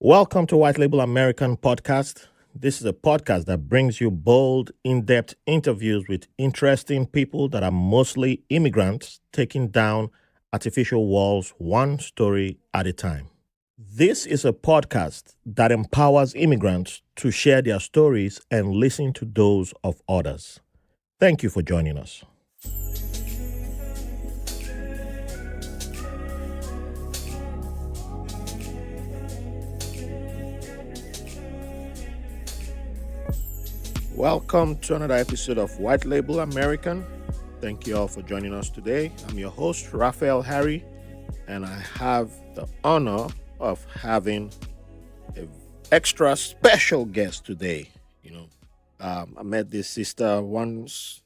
Welcome to White Label American Podcast. This is a podcast that brings you bold, in-depth interviews with interesting people that are mostly immigrants taking down artificial walls one story at a time. This is a podcast that empowers immigrants to share their stories and listen to those of others. Thank you for joining us. Welcome to another episode of White Label American. Thank you all for joining us today. I'm your host, Raphael Harry, and I have the honor of having an extra special guest today. I met this sister once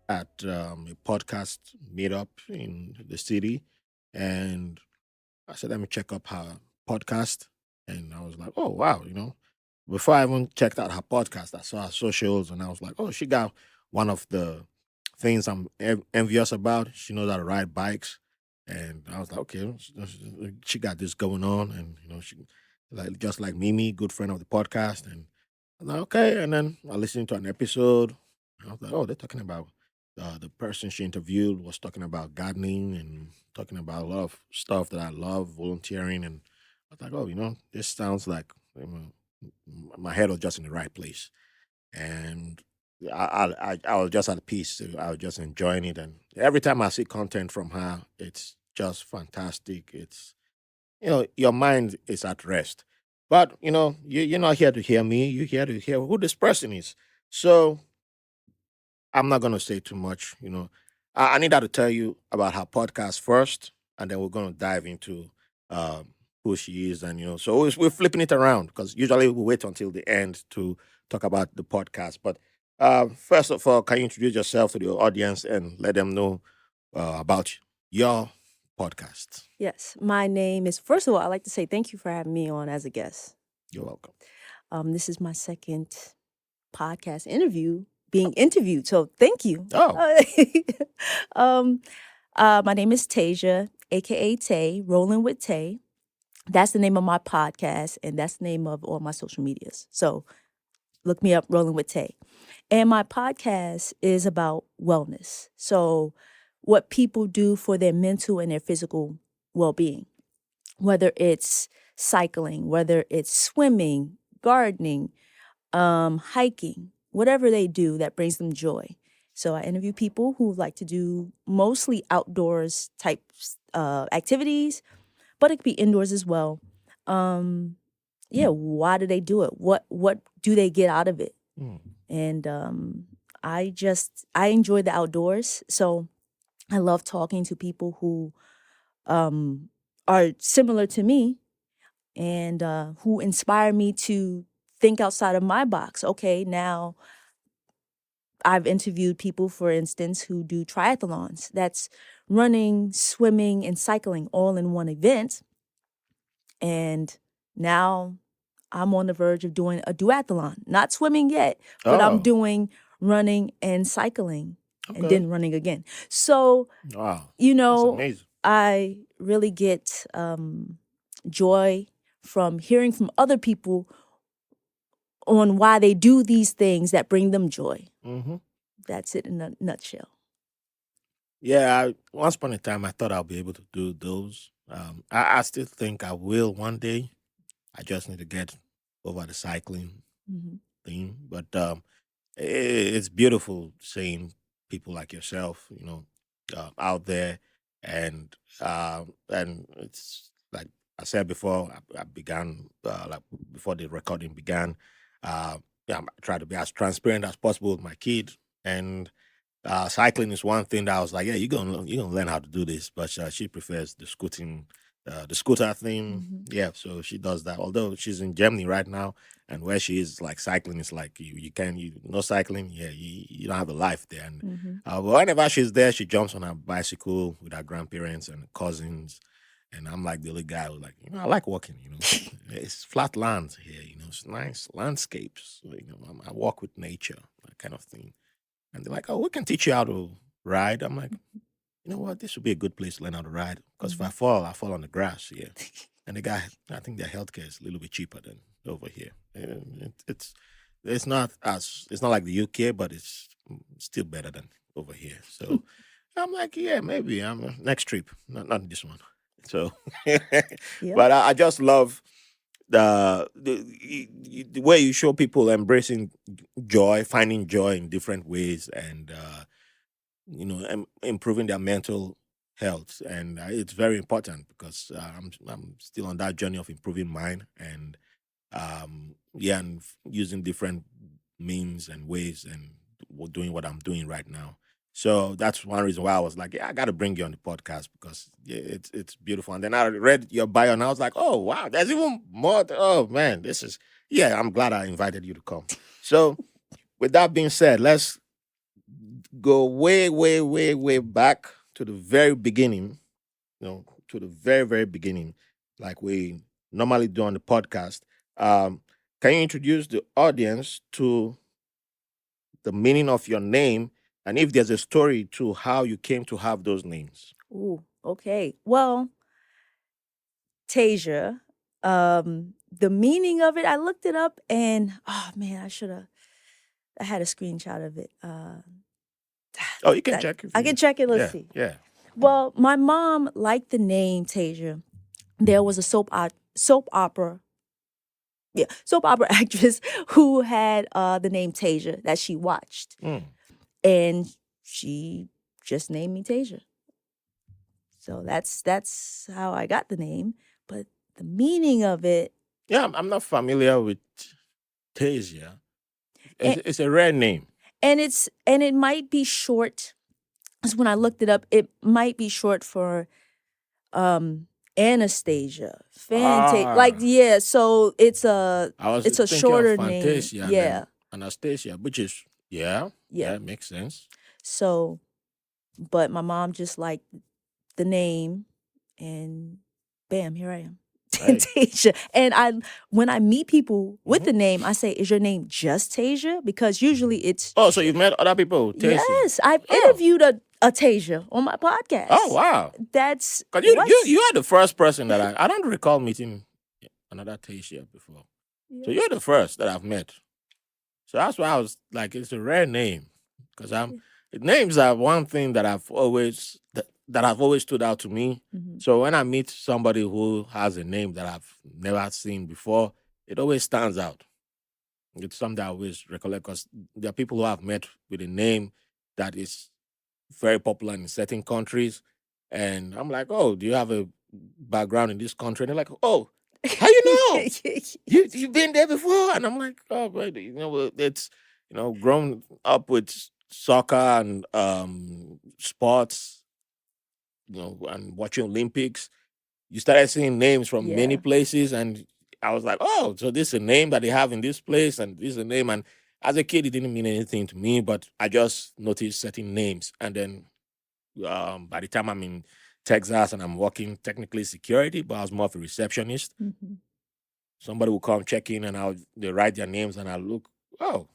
at a podcast meetup in the city, and I said, let me check up her podcast. And I was like, oh, wow, before I even checked out her podcast, I saw her socials and I was like, oh, she got one of the things I'm envious about. She knows how to ride bikes. And I was like, okay, she got this going on. And, she just like Mimi, good friend of the podcast. And I'm like, okay. And then I listened to an episode. And I was like, oh, they're talking about the person she interviewed was talking about gardening and talking about a lot of stuff that I love, volunteering. And I was like, oh, this sounds like my head was just in the right place, and I was just at peace. I was just enjoying it, and every time I see content from her, it's just fantastic. It's your mind is at rest, but you're not here to hear me. You're here to hear who this person is. So I'm not gonna say too much. I need her to tell you about her podcast first, and then we're gonna dive into um, who she is, and so we're flipping it around because usually we wait until the end to talk about the podcast. But first of all, can you introduce yourself to the audience and let them know about your podcast? Yes, my name is, first of all, I'd like to say thank you for having me on as a guest. You're welcome. This is my second podcast interview, being interviewed, so thank you. Oh, My name is Tasia, aka Tay, Rolling with Tay. That's the name of my podcast, and that's the name of all my social medias. So look me up, Rolling with Tay. And my podcast is about wellness. So what people do for their mental and their physical well-being, whether it's cycling, whether it's swimming, gardening, hiking, whatever they do that brings them joy. So I interview people who like to do mostly outdoors type activities, but it could be indoors as well. Why do they do it? What do they get out of it? mm, And I enjoy the outdoors, so I love talking to people who are similar to me and who inspire me to think outside of my box. Okay, now I've interviewed people, for instance, who do triathlons. That's running, swimming, and cycling all in one event. And now I'm on the verge of doing a duathlon. Not swimming yet, but I'm oh, doing running and cycling and okay. then running again. So, Wow, that's amazing. I really get joy from hearing from other people on why they do these things that bring them joy. Mm-hmm. That's it in a nutshell. Yeah, once upon a time, I thought I'll be able to do those. I still think I will one day. I just need to get over the cycling Mhm. thing. But it's beautiful seeing people like yourself, out there, and it's like I said before. I began like before the recording began. Yeah, I try to be as transparent as possible with my kid, and cycling is one thing that I was like, yeah, you're gonna learn how to do this, but she prefers the scooter thing. Mhm. Yeah, so she does that. Although she's in Germany right now, and where she is, like cycling is like you no cycling. Yeah, you don't have a life there. And Mhm. but whenever she's there, she jumps on her bicycle with her grandparents and cousins. And I'm like the only guy who's like, I like walking. It's flat lands here. It's nice landscapes. So, I walk with nature, that kind of thing. And they're like, oh, we can teach you how to ride. I'm like, you know what? This would be a good place to learn how to ride. Because if Mhm. I fall on the grass. Yeah. and I think their healthcare is a little bit cheaper than over here. And it's not like the UK, but it's still better than over here. So I'm like, yeah, maybe I'm next trip, not this one. So, Yep. but I just love the way you show people embracing joy, finding joy in different ways, and improving their mental health. And it's very important because I'm still on that journey of improving mine, and yeah, and using different means and ways, and doing what I'm doing right now. So that's one reason why I was like, yeah, I got to bring you on the podcast because yeah, it's beautiful. And then I read your bio and I was like, oh wow, there's even more. Oh man, this is yeah. I'm glad I invited you to come. So with that being said, let's go way, way, way, way back to the very beginning. To the very, very beginning, like we normally do on the podcast. Um, can you introduce the audience to the meaning of your name, and if there's a story to how you came to have those names? Ooh, okay. Well, Tasia, the meaning of it, I looked it up and oh man, I had a screenshot of it. Oh, you can check if I can you. check it. Let's Yeah, see. yeah. Well, my mom liked the name Tasia. There was a soap opera, yeah, soap opera actress who had the name Tasia that she watched, Mm. and she just named me Tasia. So that's how I got the name. But the meaning of it, Yeah, I'm not familiar with Tasia. and, It's a rare name. and it might be short. Because when I looked it up, it might be short for um Anastasia, like Ah, yeah. So I was it's a thinking of shorter name, Fantasia and yeah, then Anastasia, which is yeah, yeah. yeah, makes sense. So, but my mom just liked the name, and bam, here I am. Hey. Tasia. And when I meet people with Mhm. the name, I say, "Is your name just Tasia?" Because usually it's Oh, so you've met other people, Tasia. yes. I've Oh, interviewed a Tasia on my oh podcast. wow. That's Cause you what's are the first person that I don't recall meeting another Tasia before. So yeah, you're the first that I've met. So that's why I was like, it's a rare name. Because yeah. names are one thing that have always stood out to me. Mhm. So when I meet somebody who has a name that I've never seen before, it always stands out. It's something I always recollect because there are people who I've met with a name that is very popular in certain countries. And I'm like, oh, do you have a background in this country? And they're like, oh, how you know? You've been there before? And I'm like, oh, but it's grown up with soccer and sports, and watching Olympics. You started seeing names from many Yeah. places, and I was like, oh, so this is a name that they have in this place, and this is a name. And as a kid, it didn't mean anything to me, but I just noticed certain names, and then by the time I'm in Texas and I'm working technically security, but I was more of a receptionist. Mhm. Somebody will come check in and they write their names and I look, oh,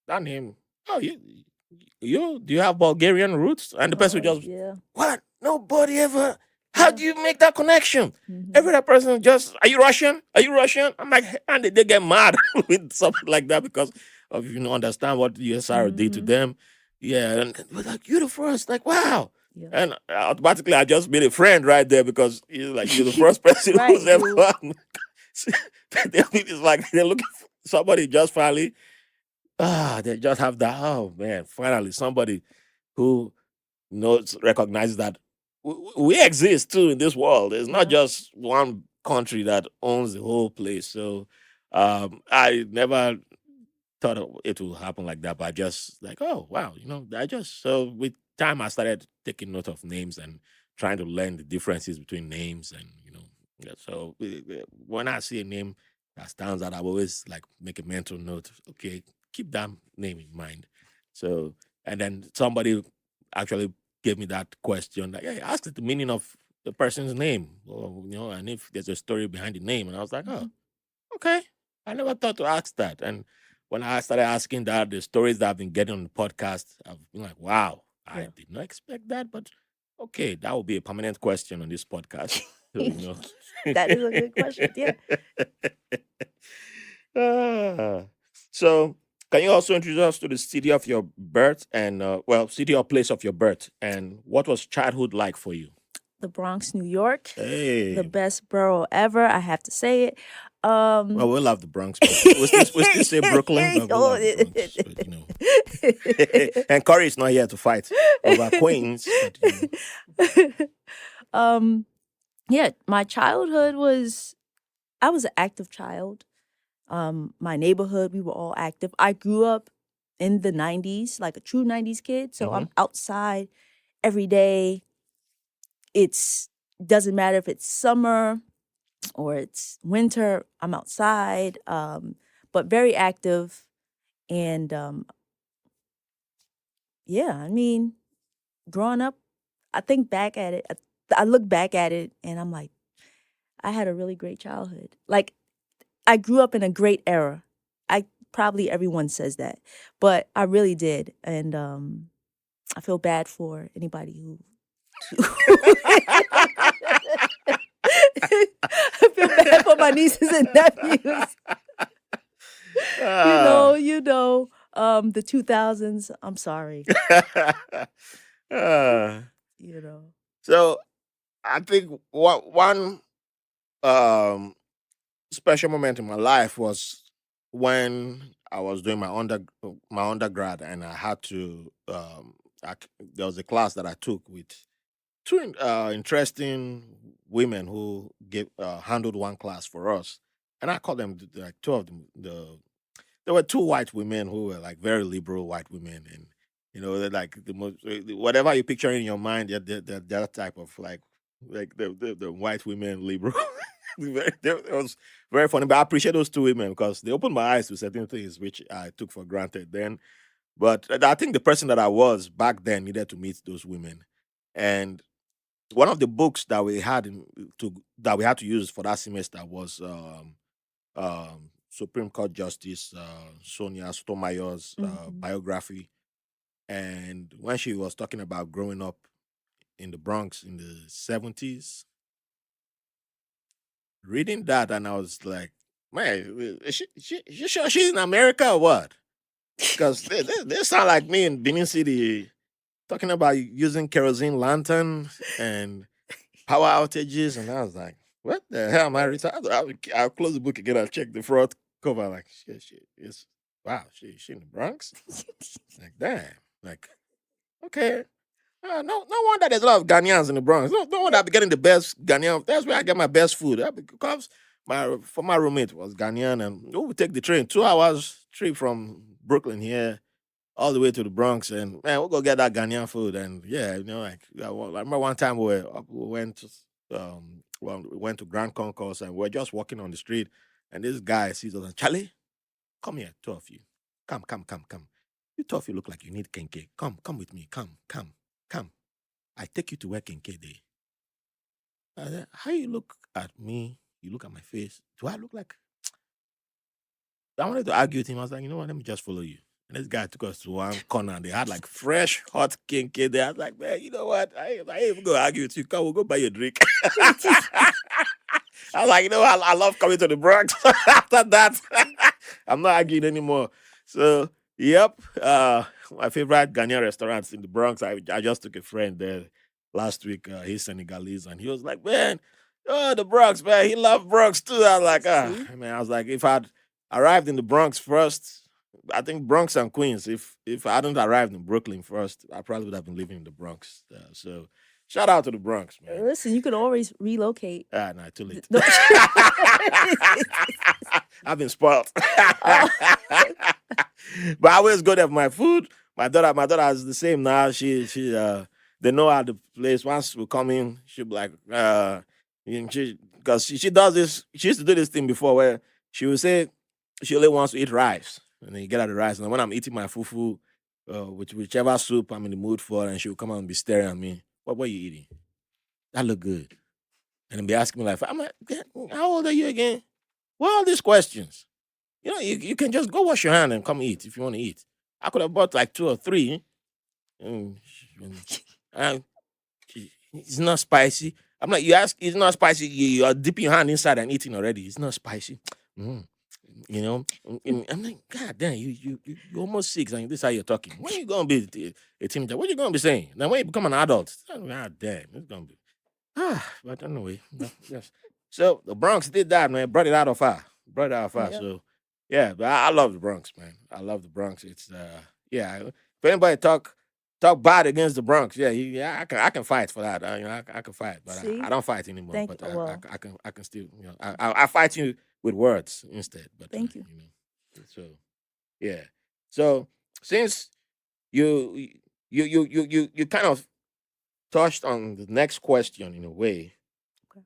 that name, oh, you do you have Bulgarian roots? And the person Oh will just, yeah. what? Nobody ever. How Yeah. do you make that connection? Mhm. Every other person just, are you Russian? Are you Russian? I'm like, and they get mad with something like that because of understand what the USR did to Mhm. them. Yeah, and we're like, you're the first, like, wow. Yeah. And automatically, I just made a friend right there because you're the first person who's Right. ever. You. It's like they're looking for somebody just finally. They just have that. Oh man, finally somebody who recognizes that we exist too in this world. It's not Yeah. just one country that owns the whole place. So I never thought it would happen like that, but I just like, oh wow, I just so with time I started taking note of names and trying to learn the differences between names and yeah, so when I see a name that stands out, I always like make a mental note. Okay, keep that name in mind. So and then somebody actually gave me that question like, hey, ask the meaning of the person's name, or and if there's a story behind the name, and I was like, oh, Mhm. okay. I never thought to ask that. And when I started asking that, the stories that I've been getting on the podcast, I've been like, wow, I Yeah. did not expect that. But okay, that will be a permanent question on this podcast. That is a good question. Yeah. Ah. So, can you also introduce us to the city of your birth and, city or place of your birth, and what was childhood like for you? The Bronx, New York. The Hey, best borough ever. I have to say it. well, we love the Bronx, but we still say Brooklyn, but we love the Bronx, but, and Corey is not here to fight over Queens, but um, yeah, my childhood was, I was an active child. My neighborhood, we were all active. I grew up in the 90s, like a true 90s kid. So I'm outside every day. It's doesn't matter if it's summer or it's winter, I'm outside. But very active. And yeah, I mean, growing up, I think back at it, I look back at it and I'm like, I had a really great childhood. Like, I grew up in a great era. I probably everyone says that, but I really did. And I feel bad for anybody who I feel bad for my nieces and nephews. The 2000s. I'm sorry. uh, You know. so I think one um, special moment in my life was when I was doing my undergrad, and I had to. There was a class that I took with two interesting women who handled one class for us, and I call them like two of them. There were two white women who were like very liberal white women, and they're like the most whatever you picture in your mind, they're that type of like the white women liberal. It was very funny, but I appreciate those two women because they opened my eyes to certain things which I took for granted then. But I think the person that I was back then needed to meet those women, and one of the books that we had to use for that semester was Supreme Court Justice Sonia Sotomayor's biography. And when she was talking about growing up in the Bronx in the 70s, reading that, and I was like, man, she sure she's in America or what? Because they sound like me in Benin City talking about using kerosene lantern and power outages. And I was like, what the hell am I reading? I'll close the book again. I'll check the front cover. Like, shit, it's wow, she in the Bronx? Like, damn. Like, okay. No wonder there's a lot of Ghanaians in the Bronx. No wonder I be getting the best Ghanaian. That's where I get my best food. Because my roommate was Ghanaian, and we would take the train 2 hours trip from Brooklyn here all the way to the Bronx, and man, we'll go get that Ghanaian food. And yeah, I remember one time we went to Grand Concourse, and we're just walking on the street, and this guy sees us and Charlie, come here, two of you, come. You two of you look like you need kenke. Come with me. Come. I take you to where kenke day. How you look at me? You look at my face. Do I look like? I wanted to argue with him. I was like, you know what? Let me just follow you. And this guy took us to one corner, and they had like fresh, hot kinky there. I was like, man, you know what? I ain't even gonna argue with you. Come, we'll go buy you a drink. I was like, I love coming to the Bronx. After that, I'm not arguing anymore. So, yep. My favorite Ghanaian restaurants in the Bronx. I just took a friend there last week. He's Senegalese, and he was like, man, oh, the Bronx, man. He loved Bronx too. I was like, See? man. I was like, if I'd arrived in the Bronx first, I think Bronx and Queens. If I hadn't arrived in Brooklyn first, I probably would have been living in the Bronx. So shout out to the Bronx, man. Listen, you could always relocate. No, too late. I've been spoiled. But I always go there for my food. My daughter is the same now. She they know how the place. Once we come in, she'll be like, because she does this. She used to do this thing before where she would say she only wants to eat rice, and then you get out the rice. And when I'm eating my fufu, whichever soup I'm in the mood for, and she'll come out and be staring at me. What are you eating? That look good. And then be asking me like, I'm like, how old are you again? What are all these questions? You can just go wash your hand and come eat if you want to eat. I could have bought like two or three. And, it's not spicy. I'm like, you ask, it's not spicy. You're dipping your hand inside and eating already. It's not spicy. Mm. You know, I'm like, God damn, you almost 6, and this is how you're talking. When you gonna be a teenager? What you gonna be saying? Now when you become an adult, God damn, it's gonna be. But anyway, yes. So the Bronx did that, man. Brought it out of her. Brought it out of her. Yeah. So yeah, but I love the Bronx, man. I love the Bronx. It's yeah. If anybody talk bad against the Bronx, yeah, I can fight for that. I can fight, but See? I don't fight anymore. Thank But you. Well, I can still, I fight you with words instead. But thank you. so yeah. So since you you kind of touched on the next question in a way. Okay.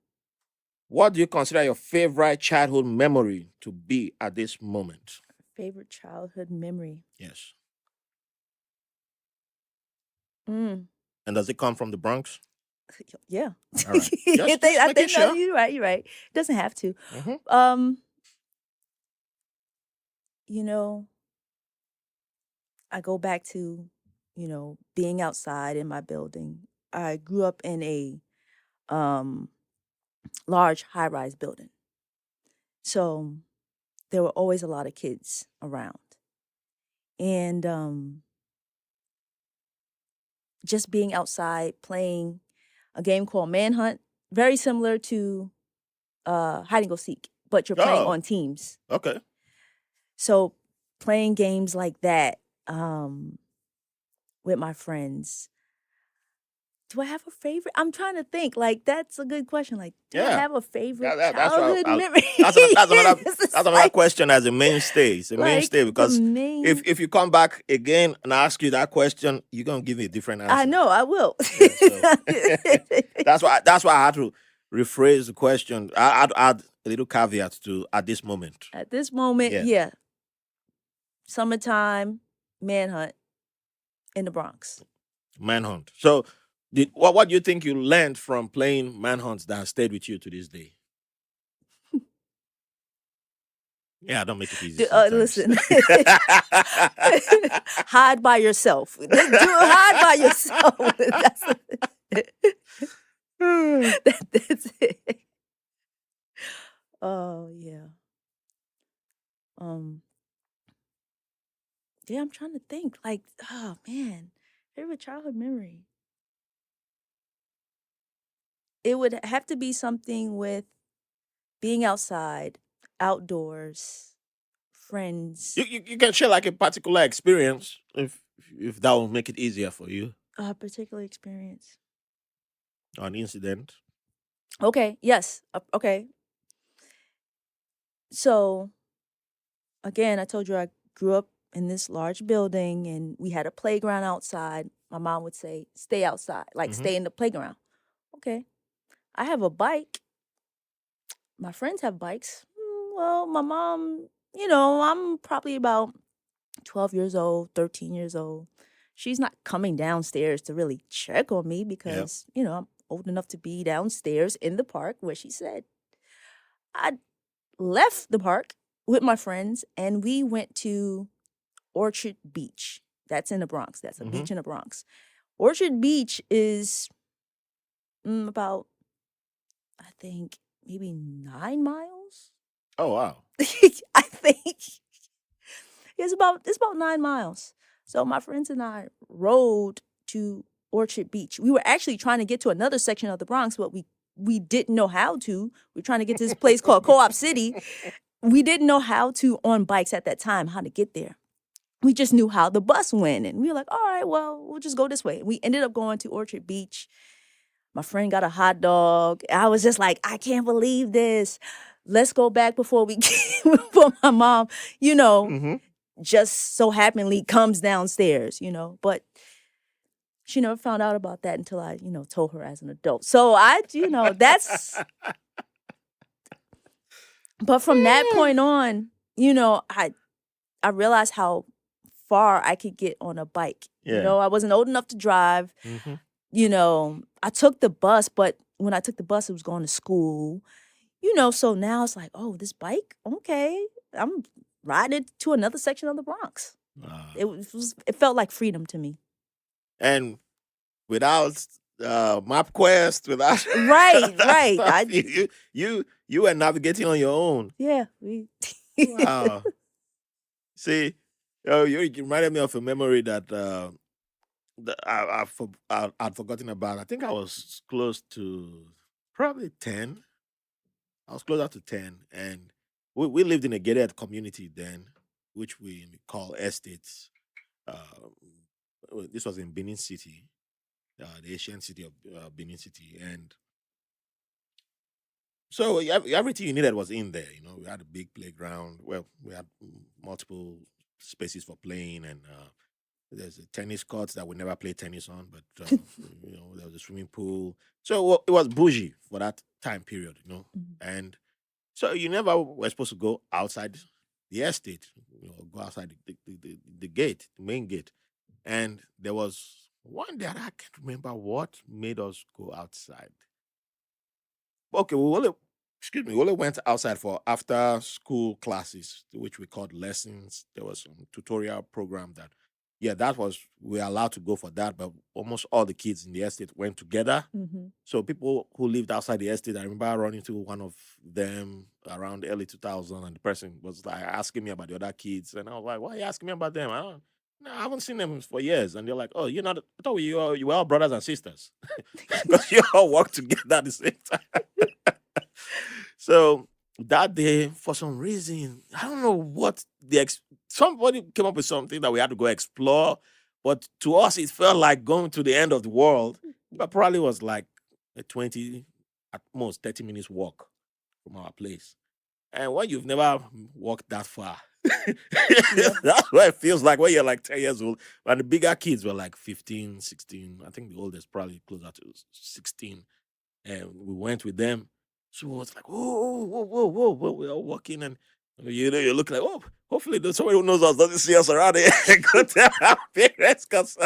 What do you consider your favorite childhood memory to be at this moment? Favorite childhood memory. Yes. Mm. And does it come from the Bronx? Yeah. All right. I making think sure. you're right. You're right. It doesn't have to. Mm-hmm. You know, I go back to, being outside in my building. I grew up in a large high-rise building. So there were always a lot of kids around. And just being outside playing a game called Manhunt, very similar to hide and go seek, but you're playing Oh, on teams. okay. So playing games like that with my friends. Do I have a favorite? I'm trying to think. Like, that's a good question. Like, do I Yeah. have a favorite That's why childhood memory? that's another question as a mainstay. It's a like mainstay the because main. if you come back again and I ask you that question, you're gonna give me a different answer. I know I will. Yeah, so that's why I had to rephrase the question. I'd add a little caveat to at this moment. At this moment, Yeah. yeah. Summertime, Manhunt in the Bronx. Manhunt. So, what do you think you learned from playing manhunts that has stayed with you to this day? Yeah, don't make it easy. Listen, hide by yourself. Hide by yourself. That's it. Oh yeah. Yeah, I'm trying to think. Like, oh man, favorite childhood memory. It would have to be something with being outside, outdoors, friends. You can share like a particular experience if that will make it easier for you. A particular experience. Or an incident. Okay. Yes. Okay. So again, I told you I grew up in this large building and we had a playground outside. My mom would say, stay outside, like stay in the playground. Okay. I have a bike. My friends have bikes. Well, my mom, I'm probably about 12 years old, 13 years old. She's not coming downstairs to really check on me because, I'm old enough to be downstairs in the park where she said. I left the park with my friends and we went to Orchard Beach. That's in the Bronx. That's a beach in the Bronx. Orchard Beach is about, I think, maybe 9 miles. Oh wow. I think it's about 9 miles. So my friends and I rode to Orchard Beach. We were actually trying to get to another section of the Bronx, but we didn't know how to. We were trying to get to this place called Co-op City. We didn't know how to on bikes at that time, how to get there. We just knew how the bus went. And we were like, all right, well, we'll just go this way. We ended up going to Orchard Beach. My friend got a hot dog. I was just like, I can't believe this. Let's go back before my mom, just so happenly comes downstairs, But she never found out about that until I, told her as an adult. So that's. But from that point on, I realized how far I could get on a bike. Yeah. I wasn't old enough to drive. I took the bus, but when I took the bus, it was going to school. So now it's like, oh, this bike, okay, I'm riding to another section of the Bronx. It felt like freedom to me. And without MapQuest, without Right, that right. stuff. You were navigating on your own. Yeah, we. Wow. See, oh, you reminded me of a memory that I'd forgotten about. I think I was close to probably 10. I was closer to 10. And we lived in a gated community then, which we call estates. This was in Benin City, the ancient city of Benin City. And so everything you needed was in there. We had a big playground. Well, we had multiple spaces for playing, and there's a tennis court that we never played tennis on, but there was a swimming pool. So it was bougie for that time period. Mhm. And so you never were supposed to go outside the estate, go outside the gate, the main gate. And there was one day, I can't remember what made us go outside. Okay, we only went outside for after school classes, which we called lessons. There was some tutorial program that, yeah, that was, we were allowed to go for that, but almost all the kids in the estate went together. Mhm. So people who lived outside the estate, I remember running into one of them around early 2000, and the person was like asking me about the other kids, and I was like, "Why are you asking me about them? No, I haven't seen them for years." And they're like, "Oh, you're not? I thought you were all brothers and sisters because you all work together at the same time." So that day, for some reason, I don't know what somebody came up with something that we had to go explore, but to us it felt like going to the end of the world. But probably was like a 20, at most 30 minutes walk from our place. And when you've never walked that far, Yeah. that's what it feels like when you're like 10 years old. And the bigger kids were like 15, 16. I think the oldest probably closer to 16. And we went with them. So it was like, whoa, whoa, whoa, whoa, whoa. We're all walking, and you look like, oh, hopefully there's somebody who knows us doesn't see us around here. Go tell our parents, because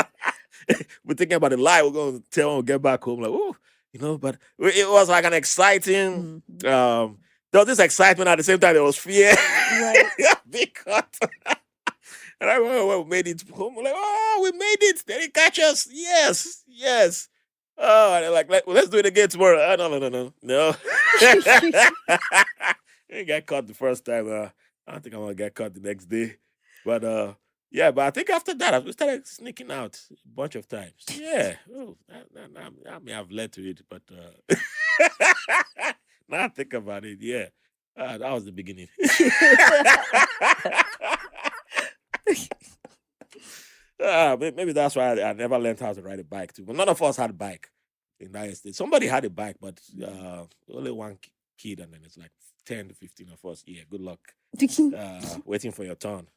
we're thinking about the lie we're going to tell when we get back home. Like, oh, but it was like an exciting, Mhm. there was this excitement at the same time, there was fear. Right. Because, and I remember when we made it home, we're like, oh, we made it. They didn't catch us. Yes, yes. Oh, and they're like, well, let's do it again tomorrow. Oh, no, no, no, no. No. I got caught the first time. I don't think I'm going to get caught the next day. But yeah, but I think after that, we started sneaking out a bunch of times. Yeah. Oh, that may have led to it. But now I think about it, yeah. That was the beginning. Maybe that's why I never learned how to ride a bike too. But none of us had a bike in that estate. Somebody had a bike, but only one kid, and then it's like 10 to 15 of us. Yeah, good luck. Waiting for your turn.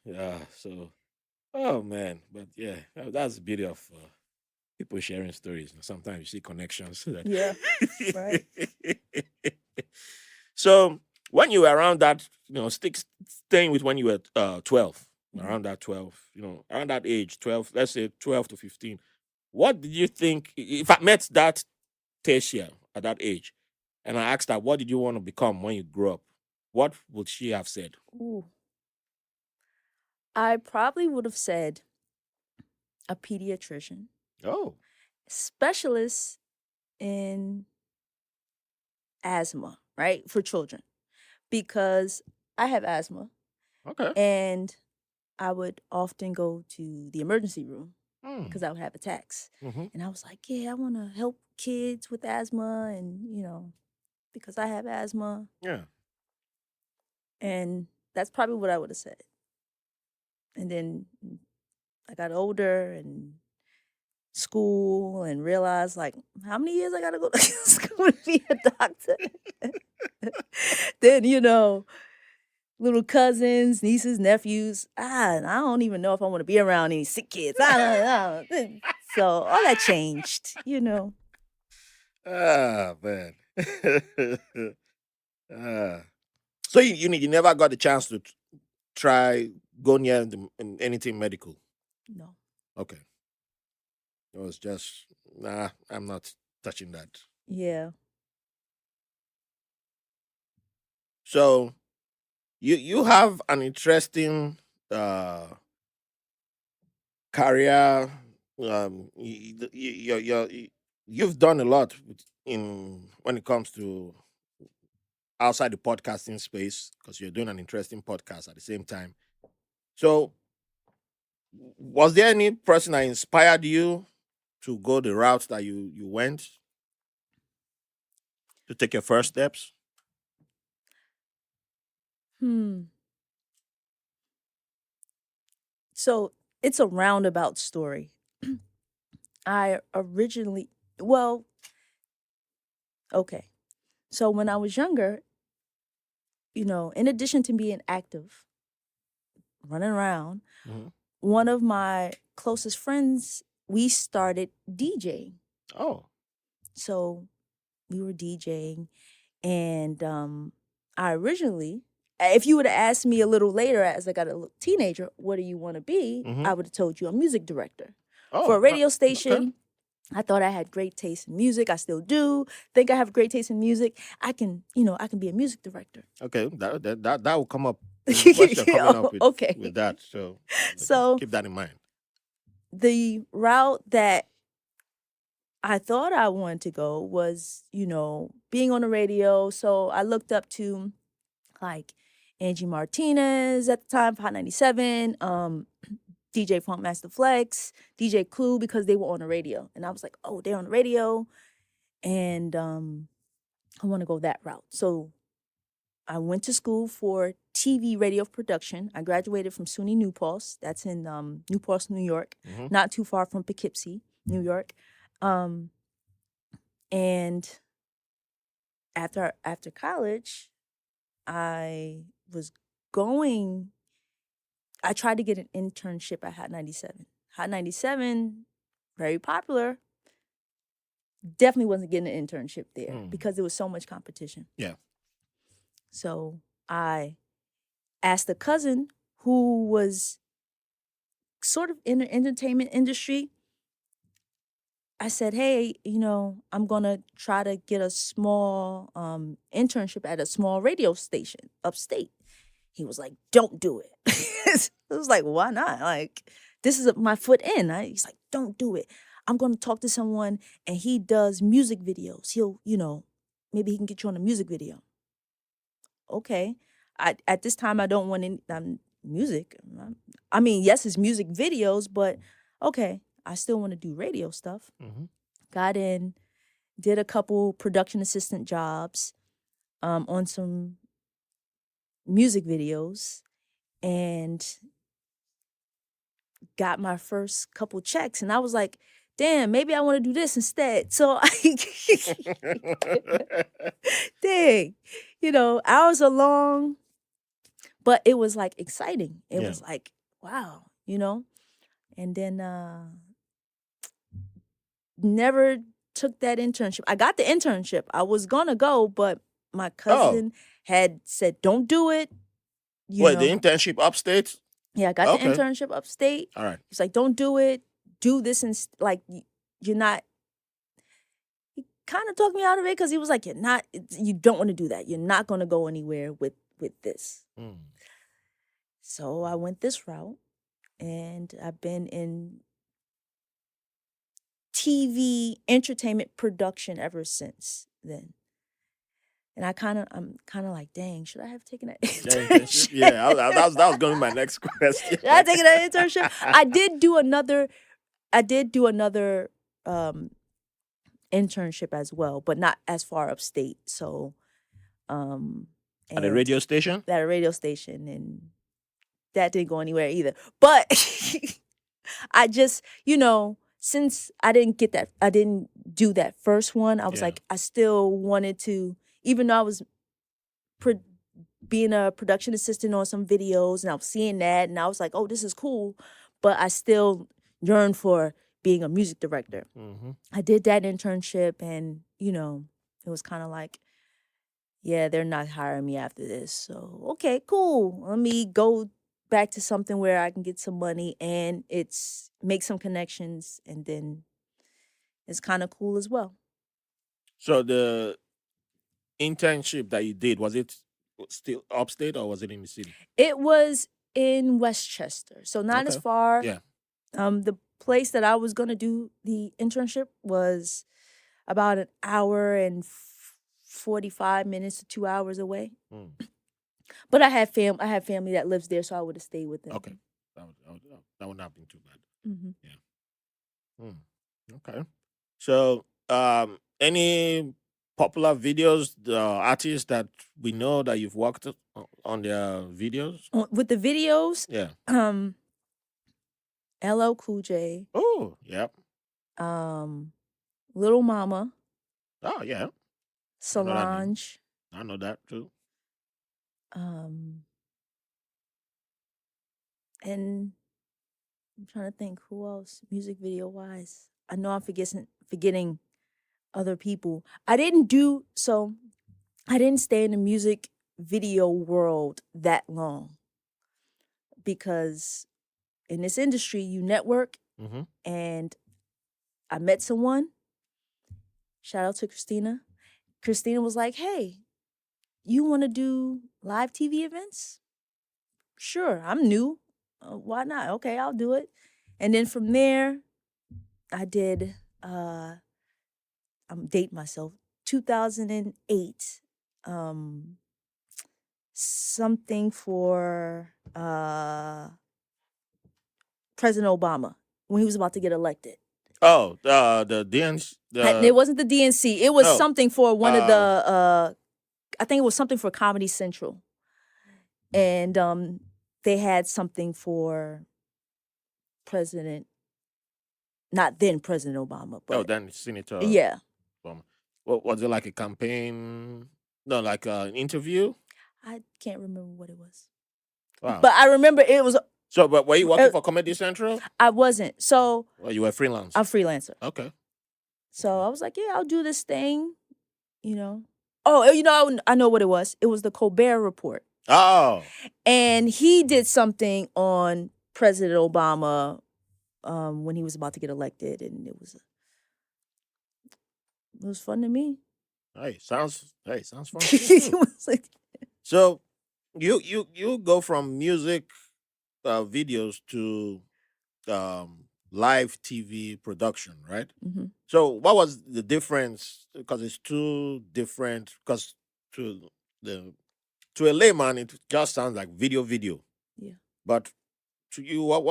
So, oh man, but yeah, that's the beauty of people sharing stories. Sometimes you see connections. Yeah. Right. So, when you were around that, staying with when you were 12, Mhm. around that 12, around that age, 12, let's say 12 to 15, what did you think? If I met that Tasia at that age and I asked her, what did you want to become when you grew up? What would she have said? Ooh. I probably would have said a pediatrician, Oh, specialist in asthma, right? For children, because I have asthma okay. and I would often go to the emergency room Hmm. because I would have attacks. Mm-hmm. And I was like, yeah, I want to help kids with asthma and, because I have asthma. Yeah. And that's probably what I would have said. And then I got older and school and realized like how many years I gotta go to school to be a doctor. Then, little cousins, nieces, nephews. And I don't even know if I want to be around any sick kids. I don't know. So all that changed. Ah, man. Ah. So you never got the chance to try go near anything medical. No. Okay. It was just, nah, I'm not touching that. Yeah. So you have an interesting uh career. Your you've done a lot in when it comes to outside the podcasting space because you're doing an interesting podcast at the same time. So, was there any person that inspired you to go the route that you went to take your first steps? Hmm. So it's a roundabout story. I originally, well, okay. So when I was younger, in addition to being active, running around, Mhm. one of my closest friends, we started DJing. Oh, So we were DJing, and I originally, if you would have asked me a little later as I got a little teenager, what do you want to be? hmm I would have told you a music director for oh, a radio okay, station. I thought I had great taste in music. I still do. Think I have great taste in music. I can be a music director. okay. That will come up. There's a question coming up with Okay. that, so So keep that in mind. the route that I thought I wanted to go was, being on the radio. So I looked up to like Angie Martinez at the time, Hot 97, DJ Funk Master Flex, DJ Clue, because they were on the radio. And I was like, oh, they're on the radio. And I want to go that route. So I went to school for TV radio production. I graduated from SUNY New Paltz. That's in New Paltz, New York, hmm not too far from Poughkeepsie, New York. Um, and after college, I was going. I tried to get an internship at Hot 97. Hot 97, very popular. Definitely wasn't getting an internship there Mm. because there was so much competition. Yeah. So I asked a cousin who was sort of in the entertainment industry. I said, hey, I'm going to try to get a small internship at a small radio station upstate. He was like, don't do it. I was like, why not? Like, this is my foot in. He's like, don't do it. I'm going to talk to someone and he does music videos. He'll, maybe he can get you on a music video. Okay. At this time, I don't want any music. I mean, yes, it's music videos, but okay, I still want to do radio stuff. hmm Got in, did a couple production assistant jobs on some music videos, and got my first couple checks. And I was like, damn, maybe I want to do this instead. So dang, hours are long, but it was like exciting. It yeah. was like, wow, and then never took that internship. I got the internship. I was gonna go, but my Oh, cousin had said, don't do it, wait, the internship upstate? Yeah, I got the Okay. internship upstate. All right. He's like, don't do it. Do this and like you're not. He kind of talked me out of it because he was like, you're not. You don't want to do that. You're not going to go anywhere with this. Mm. So I went this route, and I've been in TV entertainment production ever since then. And I'm kind of like, dang, should I have taken that internship? Yeah, that was going to be my next question. Should I have taken that internship? I did do another internship as well, but not as far upstate. So, At a and radio station? at a radio station, and that didn't go anywhere either. But I just, since I didn't do that first one, I was Yeah. like, I still wanted to, even though I was being a production assistant on some videos, and I was seeing that, and I was like, oh, this is cool, but I still yearned for being a music director. Mm-hmm. I did that internship, and it was kind of like, yeah, they're not hiring me after this. So, okay, cool. Let me go back to something where I can get some money and make some connections, and then it's kind of cool as well. So the internship that you did, was it still upstate or was it in the city? It was in Westchester, so not as Okay. far. Yeah. The place that I was gonna do the internship was about an hour and 45 minutes to 2 hours away. Mm. But I have family that lives there, so I would have stayed with them. Okay. That would not have been too bad. Mm-hmm. Yeah. Okay. So, any popular videos, the artists that we know that you've worked on their videos? With the videos, Yeah. LL Cool J, Oh, yep. Little Mama, Oh, yeah. Solange, I know that too. and I'm trying to think who else music video wise. I know I'm forgetting other people. I didn't stay in the music video world that long because in this industry you network, Mm-hmm. and I met someone. Shout out to Christina. Christina was like, "Hey, you want to do live TV events?" Sure, I'm new. Why not? Okay, I'll do it. And then from there, I did. I'm dating myself. 2008. Something for President Obama when he was about to get elected. Oh, the DNC. It wasn't the DNC. It was No. something for one of the. I think it was something for Comedy Central, and they had something for President, not then President Obama, but then Senator. yeah. What was it, like a campaign? No, like an interview. I can't remember what it was. Wow. But I remember it was. So, but were you working for Comedy Central? I wasn't. So. Well, you were freelance. I'm freelancer. Okay. So I was like, yeah, I'll do this thing, Oh, I know what it was. It was the Colbert Report. Oh. And he did something on President Obama when he was about to get elected, and it was fun to me. Sounds fun. It was like... So, you go from music videos to live TV production, right? Mm-hmm. So, what was the difference? Because it's two different. Because to a layman, it just sounds like video. Yeah. But to you, what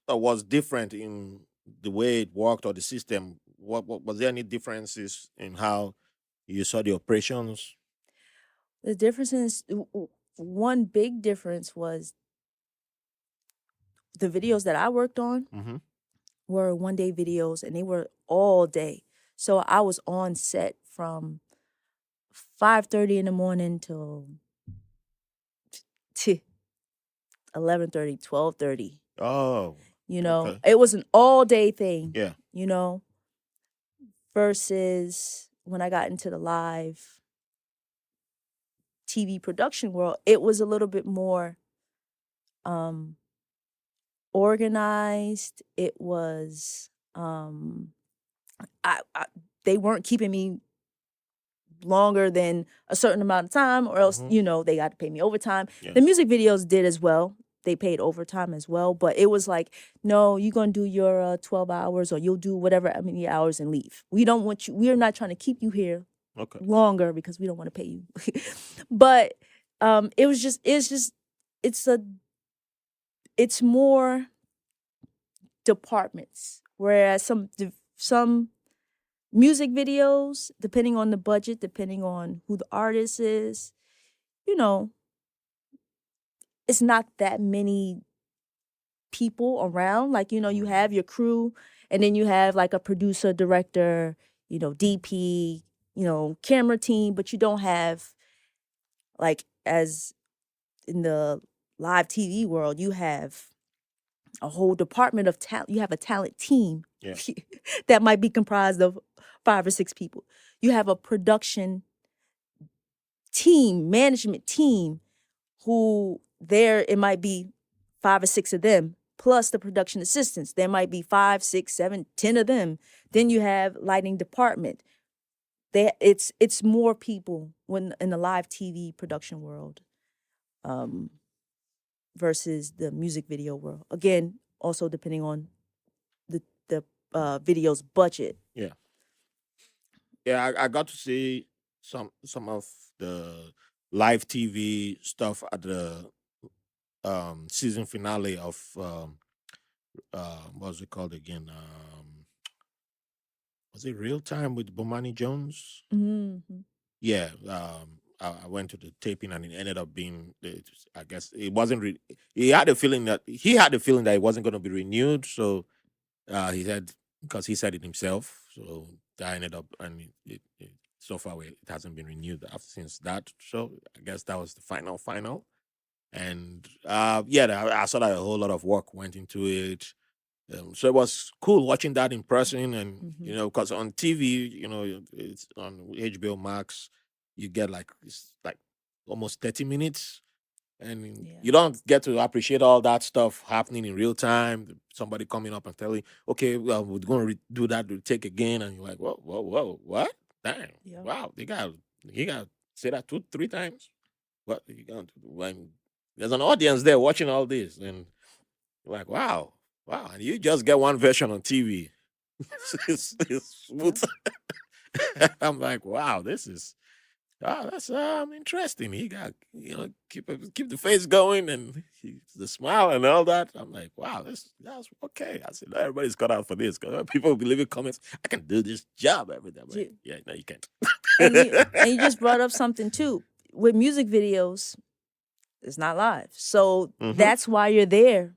was different in the way it worked or the system? What was there any differences in how you saw the operations? The difference is one big difference was the videos that I worked on were 1-day videos, and they were all day. So I was on set from 5:30 in the morning till 11:30, 12:30. Oh. Okay. It was an all-day thing. Yeah. Versus when I got into the live TV production world, it was a little bit more organized. It was they weren't keeping me longer than a certain amount of time, or else they got to pay me overtime. Yes. The music videos did as well. They paid overtime as well, but it was like, no, you're gonna do your 12 hours, or you'll do whatever many hours and leave. We don't want you. We're not trying to keep you here longer because we don't want to pay you. But it's more departments, whereas some music videos, depending on the budget, depending on who the artist is, it's not that many people around. Like, you have your crew, and then you have like a producer, director, DP, camera team, but you don't have, like, as in the live TV world, you have a whole department of talent. You have a talent team that might be comprised of 5 or 6 people. You have a production team, management team, who it might be 5 or 6 of them, plus the production assistants. There might be 5, 6, 7, 10 of them. Then you have lighting department. It's more people when in the live TV production world versus the music video world. Again, also depending on the video's budget. Yeah. yeah, I got to see some of the live TV stuff at the season finale of what's it called again? Was it Real Time with Bomani Jones? Mm-hmm. Yeah, I went to the taping and it ended up being. I guess it wasn't. He had a feeling that it wasn't going to be renewed. So he said because he said it himself. So that ended up and so far it hasn't been renewed after since that. So I guess that was the final. And yeah, I saw that a whole lot of work went into it. So it was cool watching that in person, and Mm-hmm. because on TV, it's on HBO Max, you get like it's like almost 30 minutes, and Yeah. you don't get to appreciate all that stuff happening in real time. Somebody coming up and telling, "Okay, well, we're going to do that to take again," and you're like, "Whoa, whoa, whoa, what? Damn, Yeah. wow, he got to say that 2, 3 times. What you got? When there's an audience there watching all this, and you're like, wow, wow, and you just get one version on TV. It's Yeah. smooth. I'm like, wow, that's interesting. He got keep the face going and the smile and all that. I'm like, wow, that's okay. I said, everybody's cut out for this because people be leaving comments. I can do this job every day. Like, You- yeah, no, you can't. and you just brought up something too. With music videos, it's not live. So Hmm. that's why you're there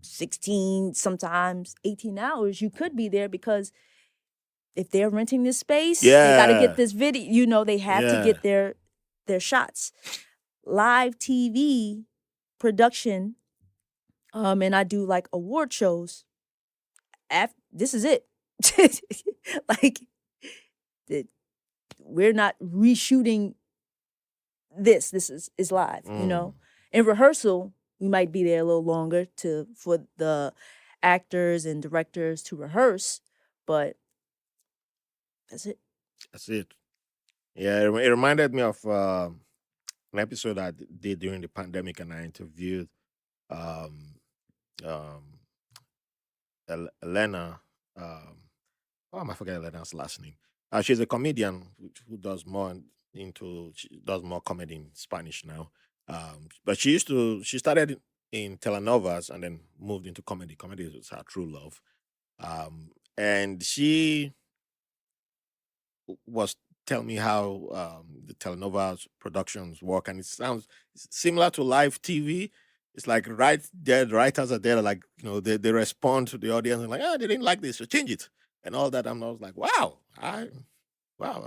16, sometimes 18 hours. You could be there because if they're renting this space, they got to get Yeah, this video. They have to yeah. get their shots. Live TV production, and I do like award shows. This is it. Like the, we're not reshooting this. This is live. Mm. In rehearsal, we might be there a little longer for the actors and directors to rehearse, but that's it. That's it. Yeah, it reminded me of an episode I did during the pandemic, and I interviewed um, um, Elena. Oh, I forget Elena's last name. She's a comedian who does she does more comedy in Spanish now. But she started in telenovelas and then moved into comedy. Comedy is her true love. And she was telling me how the telenovelas productions work, and it sounds similar to live TV. It's like right there, the writers are there, like they respond to the audience and like, oh, they didn't like this, so change it and all that. And I was like, wow,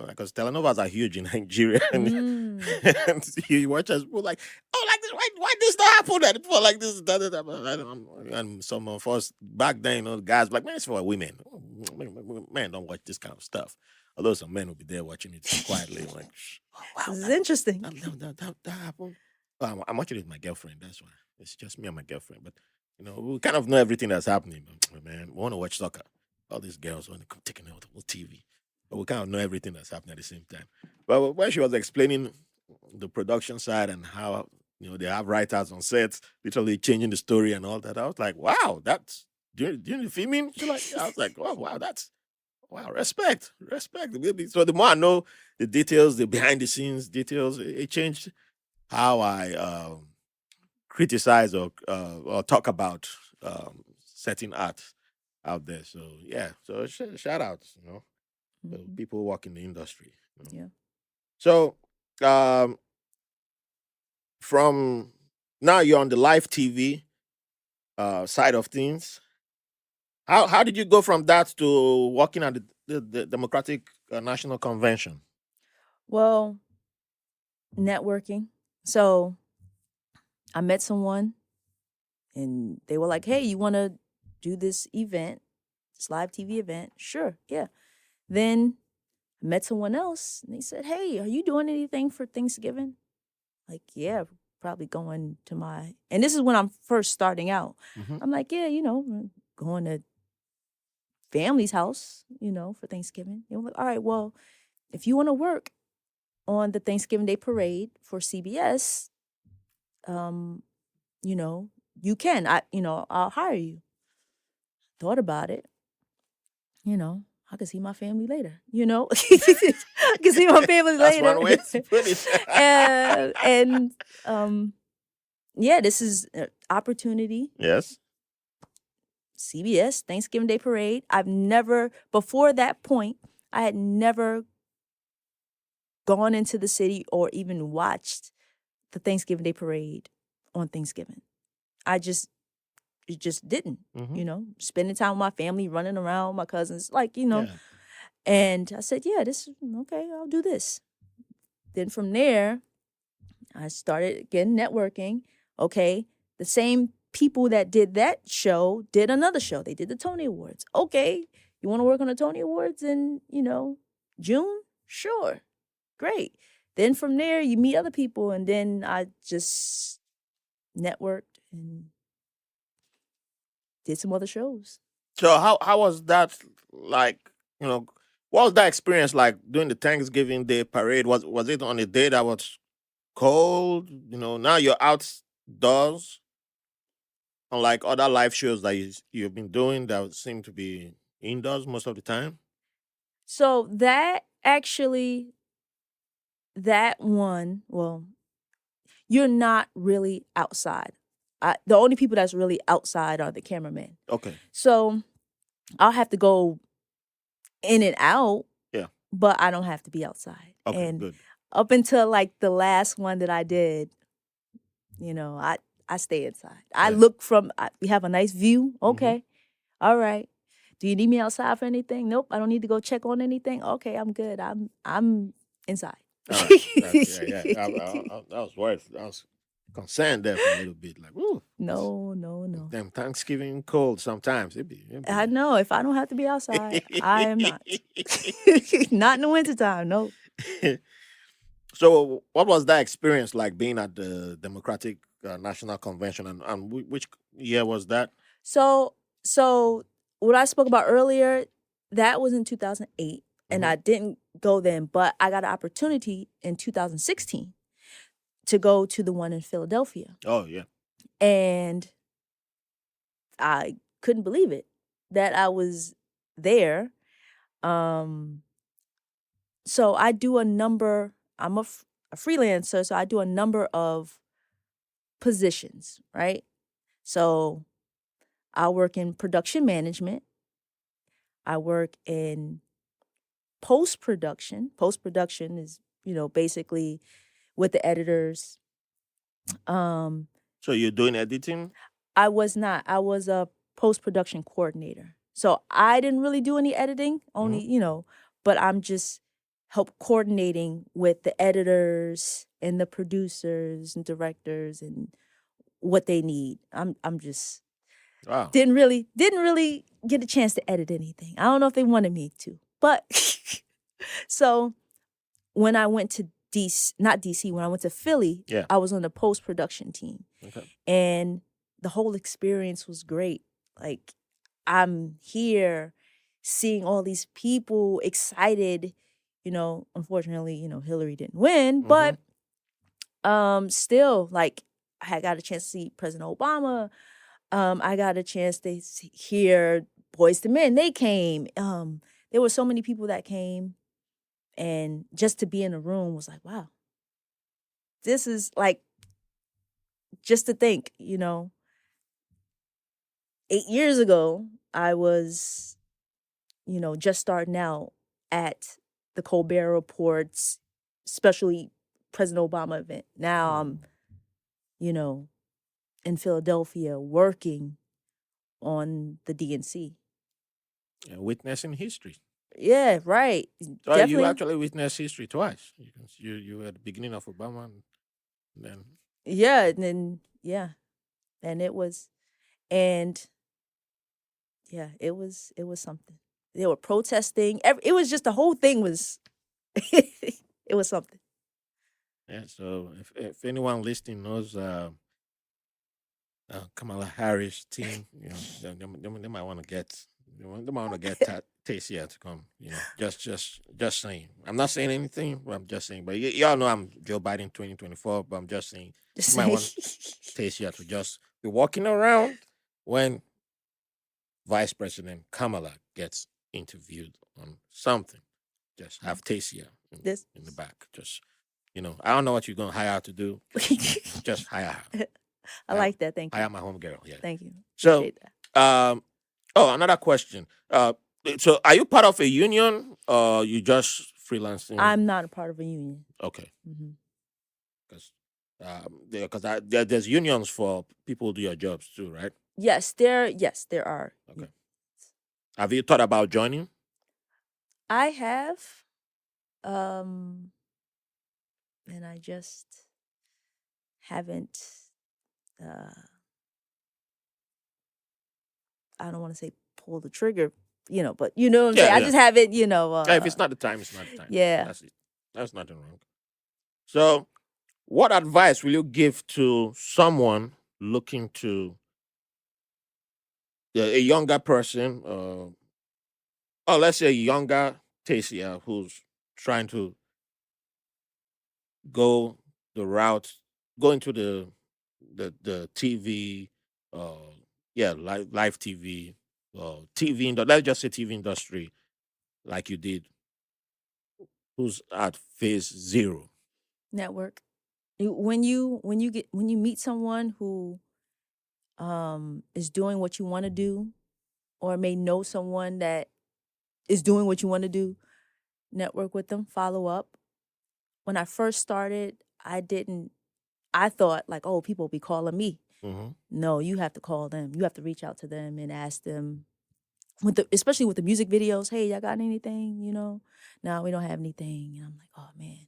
because telenovelas are huge in Nigeria, and, Mm. and you watch us people like, oh, like this, why this not happen? And people like this, and some of us back then, guys like, man, it's for women. Men don't watch this kind of stuff. Although some men will be there watching it quietly, like, oh, wow, This is interesting. that happened. Oh, I'm watching it with my girlfriend. That's why it's just me and my girlfriend. But we kind of know everything that's happening. But, man, we want to watch soccer. All these girls want to come taking out the whole TV, but we kind of know everything that's happening at the same time. But when she was explaining the production side and how they have writers on sets, literally changing the story and all that, I was like, wow, that's during the filming. I was like, oh wow, that's wow, respect. Baby. So the more I know the details, the behind the scenes details, it changed how I criticize or talk about setting art out there. So yeah, so shout outs, to Mhm. people who work in the industry. Yeah. So um, from now you're on the live TV side of things. How did you go from that to working at the Democratic National Convention? Well, networking. So I met someone and they were like, hey, you want to do this event, this live TV event? Sure. Yeah. Then I met someone else and they said, hey, are you doing anything for Thanksgiving? Like, yeah, probably going to and this is when I'm first starting out. Hmm. I'm like, yeah, going to family's house, for Thanksgiving. They were like, all right, well, if you want to work on the Thanksgiving Day parade for CBS, um, you know, you can. I'll hire you. Thought about it, you know. I can see my family later, I can see my family That's later. one way to put it. and yeah, this is an opportunity. Yes. CBS, Thanksgiving Day Parade. I've never, before that point, I had never gone into the city or even watched the Thanksgiving Day Parade on Thanksgiving. It just didn't, spending time with my family, running around, my cousins, Yeah. And I said, yeah, this is okay, I'll do this. Then from there, I started again networking. Okay, the same people that did that show did another show. They did the Tony Awards. Okay, you want to work on the Tony Awards in, June? Sure, great. Then from there, you meet other people, and then I just networked and did some other shows. So how was that like? What was that experience like during the Thanksgiving Day parade? Was it on a day that was cold? Now you're outdoors, unlike other live shows that you've been doing that seem to be indoors most of the time. So that one, well, you're not really outside. The only people that's really outside are the cameramen. Okay. So I'll have to go in and out. Yeah. But I don't have to be outside. Okay. And Good. up until like the last one that I did, I stay inside. I look we have a nice view. Okay. All right. Do you need me outside for anything? Nope. I don't need to go check on anything. Okay, I'm good. I'm inside. All right. Yeah. I was worried. I was concerned there for a little bit. Like, ooh. No. Damn Thanksgiving cold sometimes. It'd be. I know. If I don't have to be outside, I am not. Not in the wintertime, no. So, what was that experience like being at the Democratic National Convention, and which year was that? So what I spoke about earlier, that was in 2008, and I didn't go then, but I got an opportunity in 2016 to go to the one in Philadelphia. Oh, yeah. And I couldn't believe it that I was there. So I do a number, I'm a freelancer, so I do a number of positions, right? So I work in production management. I work in post-production. Post-production is, basically with the editors. So you're doing editing? I was not. I was a post-production coordinator. So I didn't really do any editing, only, but I'm just help coordinating with the editors and the producers and directors and what they need. I'm just Wow. didn't really get a chance to edit anything. I don't know if they wanted me to. But so when I went to not DC, when I went to Philly, Yeah. I was on the post-production team. Okay. And the whole experience was great. Like, I'm here seeing all these people excited. Unfortunately, Hillary didn't win, but still, like, I got a chance to see President Obama. I got a chance to hear Boys to Men. They came. There were so many people that came, and just to be in a room was like, wow. This is like, just to think, 8 years ago, I was, just starting out at the Colbert Report's, especially President Obama event. Now I'm, in Philadelphia working on the DNC. Yeah, witnessing history. Yeah, right. So Definitely. you actually witnessed history twice. You were at the beginning of Obama, and then Yeah, and then and it was something. They were protesting. It was just, the whole thing was it was something. yeah. So if anyone listening knows Kamala Harris team, they might want to get Tasia to come. Just saying. I'm not saying anything, but I'm just saying. But y'all know I'm Joe Biden 2024. But I'm just saying, you might want Tasia to just be walking around when Vice President Kamala gets interviewed on something, just have Tasia This in the back. Just I don't know what you're gonna hire her to do. Just hire her. I like that. Thank Hire you. my home girl. Yeah. Thank you. So, Appreciate that. another question. So are you part of a union or you just freelancing? I'm not a part of a union. Okay. Hmm. Because there's unions for people who do your jobs too, right? Yes, there are. Okay. Have you thought about joining? I have, um, and I just haven't. Uh, I don't want to say pull the trigger, but you know what I'm saying. I just haven't, Yeah, if it's not the time, it's not the time. Yeah. That's it. That's nothing wrong. So, what advice will you give to someone looking to a younger person, or let's say a younger Tasia who's trying to go the route, go into the TV, live TV, let's just say TV industry, like you did, who's at phase zero. Network. When you meet someone who is doing what you want to do, or may know someone that is doing what you want to do, network with them, follow up. When I first started, I thought like, oh, people will be calling me. Mm-hmm. No, you have to call them. You have to reach out to them and ask them, especially with the music videos. Hey, y'all got anything? No, we don't have anything. And I'm like, oh man,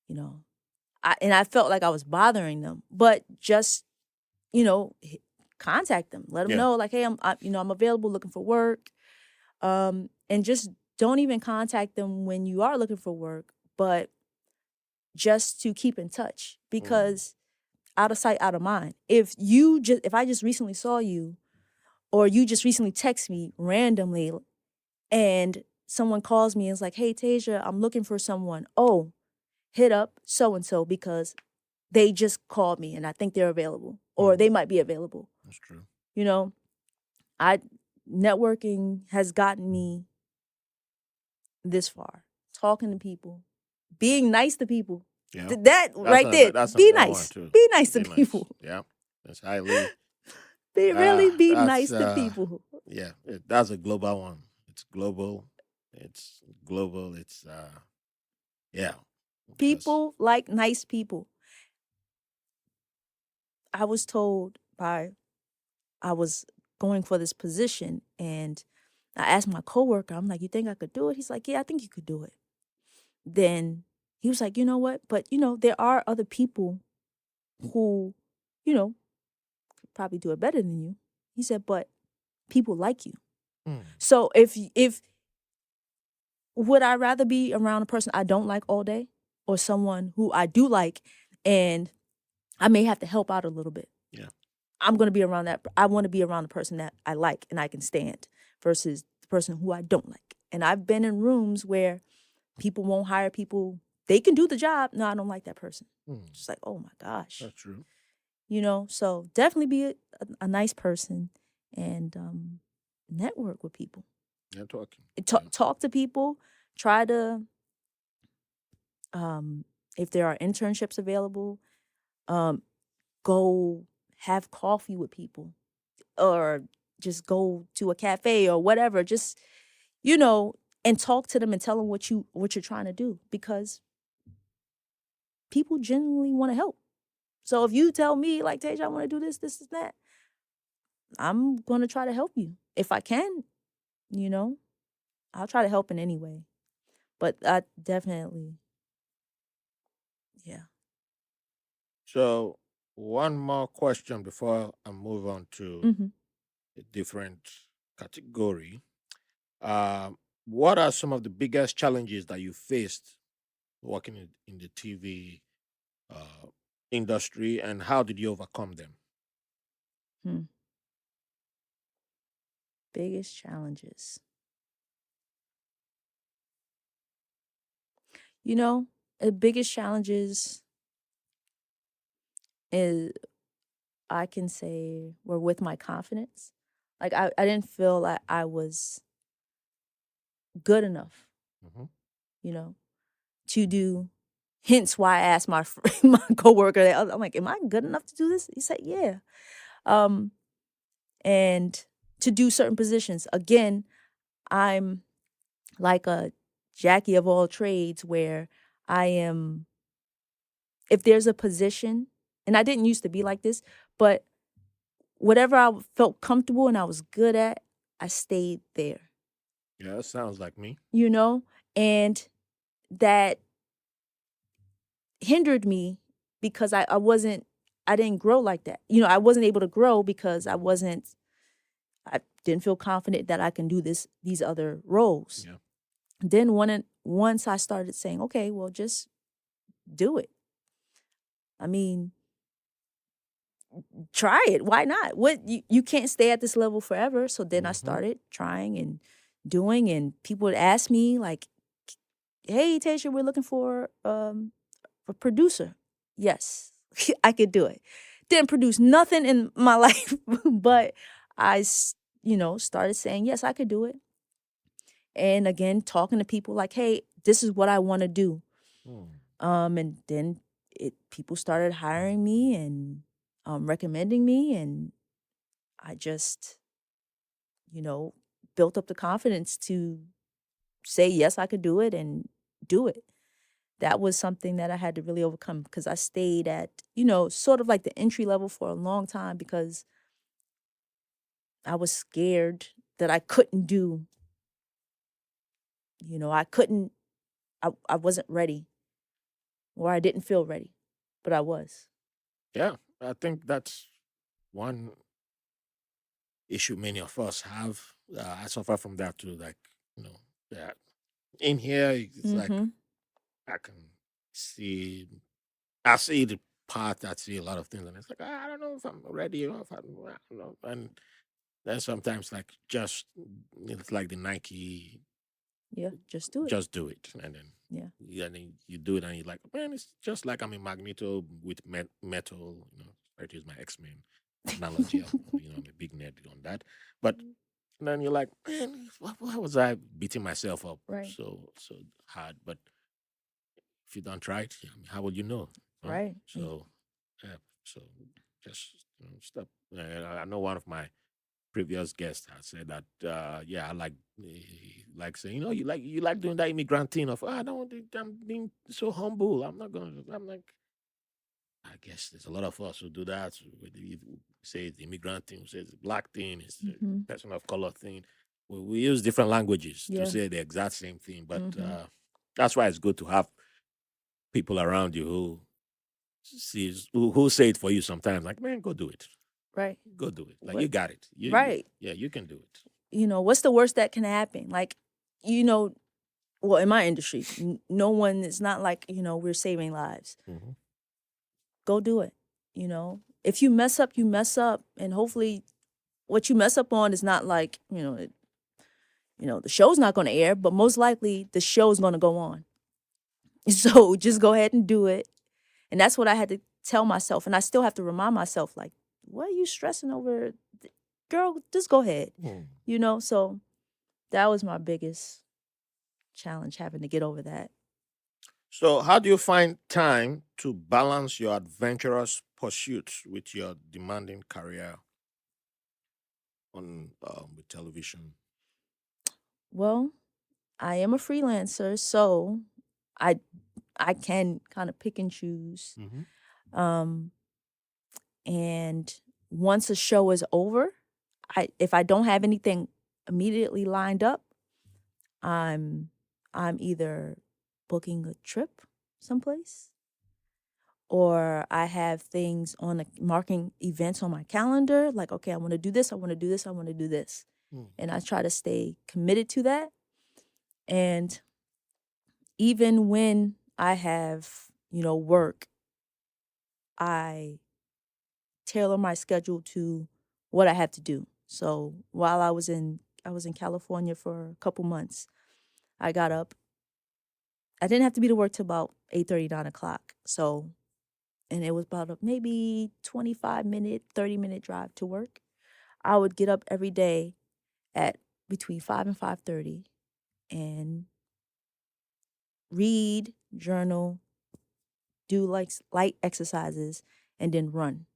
you know. I felt like I was bothering them, but just contact them, let them know like, hey, I'm available, looking for work, and just don't even contact them when you are looking for work, but just to keep in touch, because out of sight, out of mind. If I just recently saw you, or you just recently text me randomly, and someone calls me and is like, hey, Tasia, I'm looking for someone. Oh, hit up so and so because they just called me and I think they're available, or they might be available. That's true. Networking has gotten me this far. Talking to people, being nice to people. Yeah. That right there. Be nice. Be nice to people. Yeah. That's highly. Be nice to people. Yeah, that's a global one. It's global. It's global. It's yeah. People like nice people. I was told I was going for this position, and I asked my coworker, I'm like, you think I could do it? He's like, yeah, I think you could do it. Then he was like, you know what? But there are other people who, could probably do it better than you. He said, but people like you. So if would I rather be around a person I don't like all day, or someone who I do like and I may have to help out a little bit? Yeah. I'm going to be around that. I want to be around the person that I like and I can stand, versus the person who I don't like. And I've been in rooms where people won't hire people. They can do the job. No, I don't like that person. Just like, oh my gosh. That's true. So definitely be a nice person and network with people. Networking. Talk to people. Try to, if there are internships available, go have coffee with people, or just go to a cafe or whatever. Just, and talk to them and tell them what you're trying to do, because people genuinely want to help. So if you tell me like, Tasia, I want to do this, this, and that, I'm going to try to help you. If I can, I'll try to help in any way. But I definitely, yeah. So one more question before I move on to a different category. What are some of the biggest challenges that you faced working in the TV industry, and how did you overcome them? Biggest challenges. The biggest challenges is, I can say, were with my confidence. Like I didn't feel like I was good enough, Mm-hmm. you know, to do. Hence why I asked my my coworker, I'm like, am I good enough to do this? He said, yeah. And to do certain positions. Again, I'm like a Jackie of all trades where I am, if there's a position, and I didn't used to be like this, but whatever I felt comfortable and I was good at, I stayed there, Yeah, that sounds like me. you know? And that hindered me because I didn't grow like that. You know, I wasn't able to grow because I didn't feel confident that I can do these other roles. Yeah. Then once I started saying, okay, well, just do it. I mean, try it. Why not? What you can't stay at this level forever. So then I Mm-hmm. started trying and doing, and people would ask me like, "Hey, Tasia, we're looking for a producer." Yes, I could do it. Didn't produce nothing in my life, but started saying yes, I could do it. And again, talking to people like, "Hey, this is what I want to do." Mm. And then people started hiring me and recommending me, and I just, you know, built up the confidence to say yes, I could do it and do it. That was something that I had to really overcome because I stayed at, sort of like the entry level for a long time because I was scared that I couldn't do, I couldn't, I wasn't ready or I didn't feel ready, but I was. Yeah, I think that's one issue many of us have. I suffer from that too. Like, that in here, it's like Mm-hmm. I can see, I see the part, I see a lot of things, and it's like, I don't know if I'm ready or if I don't know. And then sometimes, like, just, it's like the Nike, Yeah, just do it. just do it. And then, Yeah. then you do it, and you're like, man, it's just like I'm a Magneto with metal, I use my X-Men analogy. I'm a big nerd on that. But then you're like, man, why was I beating myself up Right. so hard? But if you don't try it, I mean, how will you know? Huh? Right. So, yeah, so just stop. I know one of my previous guests had said that. Yeah, I like saying, you like doing that immigrant thing of, I don't want to, I'm being so humble. I'm not gonna. I'm like, I guess there's a lot of us who do that. Whether you say it's the immigrant thing, say it's the black thing, it's the Mm-hmm. person of color thing. We use different languages to Yeah. say the exact same thing, but Mm-hmm. that's why it's good to have people around you who say it for you sometimes. Like, man, go do it. Right. Go do it. Like, you What? got it. Right. Yeah, you can do it. What's the worst that can happen? Like, you know, well, in my industry, no one, it's not like, we're saving lives. Hmm. Go do it. If you mess up, you mess up. And hopefully what you mess up on is not like, the show's not going to air, but most likely the show's going to go on. So just go ahead and do it. And that's what I had to tell myself. And I still have to remind myself, like, what are you stressing over? Girl, just go ahead. So that was my biggest challenge, having to get over that. So, how do you find time to balance your adventurous pursuits with your demanding career on with television? Well, I am a freelancer, so I I can kind of pick and choose. Mm-hmm. Um, and once a show is over, if I don't have anything immediately lined up, I'm I'm either booking a trip someplace or I have things on marking events on my calendar like, okay, I want to do this, I want to do this, I want to do this. And I try to stay committed to that. And even when I have, work, I tailor my schedule to what I have to do. So while I was in California for a couple months, I got up. I didn't have to be to work till about 8:30, 9 o'clock. So, and it was about a maybe 25-minute, 30-minute drive to work. I would get up every day at between 5 and 5:30 and read, journal, do like light exercises, and then run.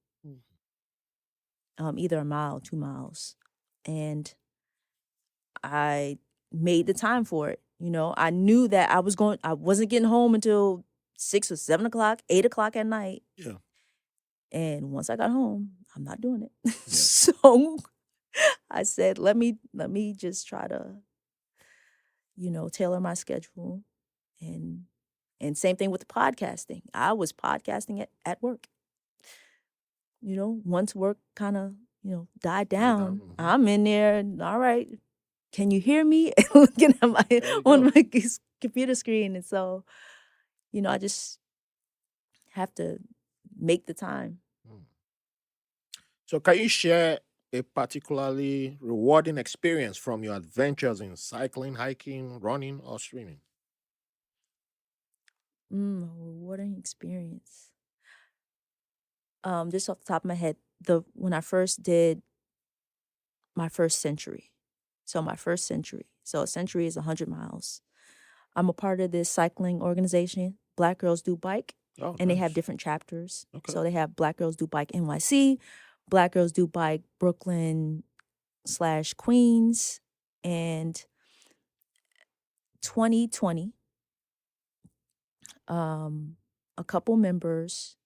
Either a mile, 2 miles. And I made the time for it. You know, I knew that I wasn't getting home until 6 or 7 o'clock, 8 o'clock at night. Yeah. And once I got home, I'm not doing it. So I said, let me just try to, tailor my schedule. And same thing with the podcasting. I was podcasting at work. Once work kind of, died down, I'm in there. All right, can you hear me? Looking at my computer screen. And so, I just have to make the time. So can you share a particularly rewarding experience from your adventures in cycling, hiking, running, or swimming? Rewarding experience. Just off the top of my head, when I first did my first century. So a century is 100 miles. I'm a part of this cycling organization, Black Girls Do Bike. Oh, and nice. They have different chapters. Okay. So they have Black Girls Do Bike NYC, Black Girls Do Bike Brooklyn/Queens, and 2020, a couple members,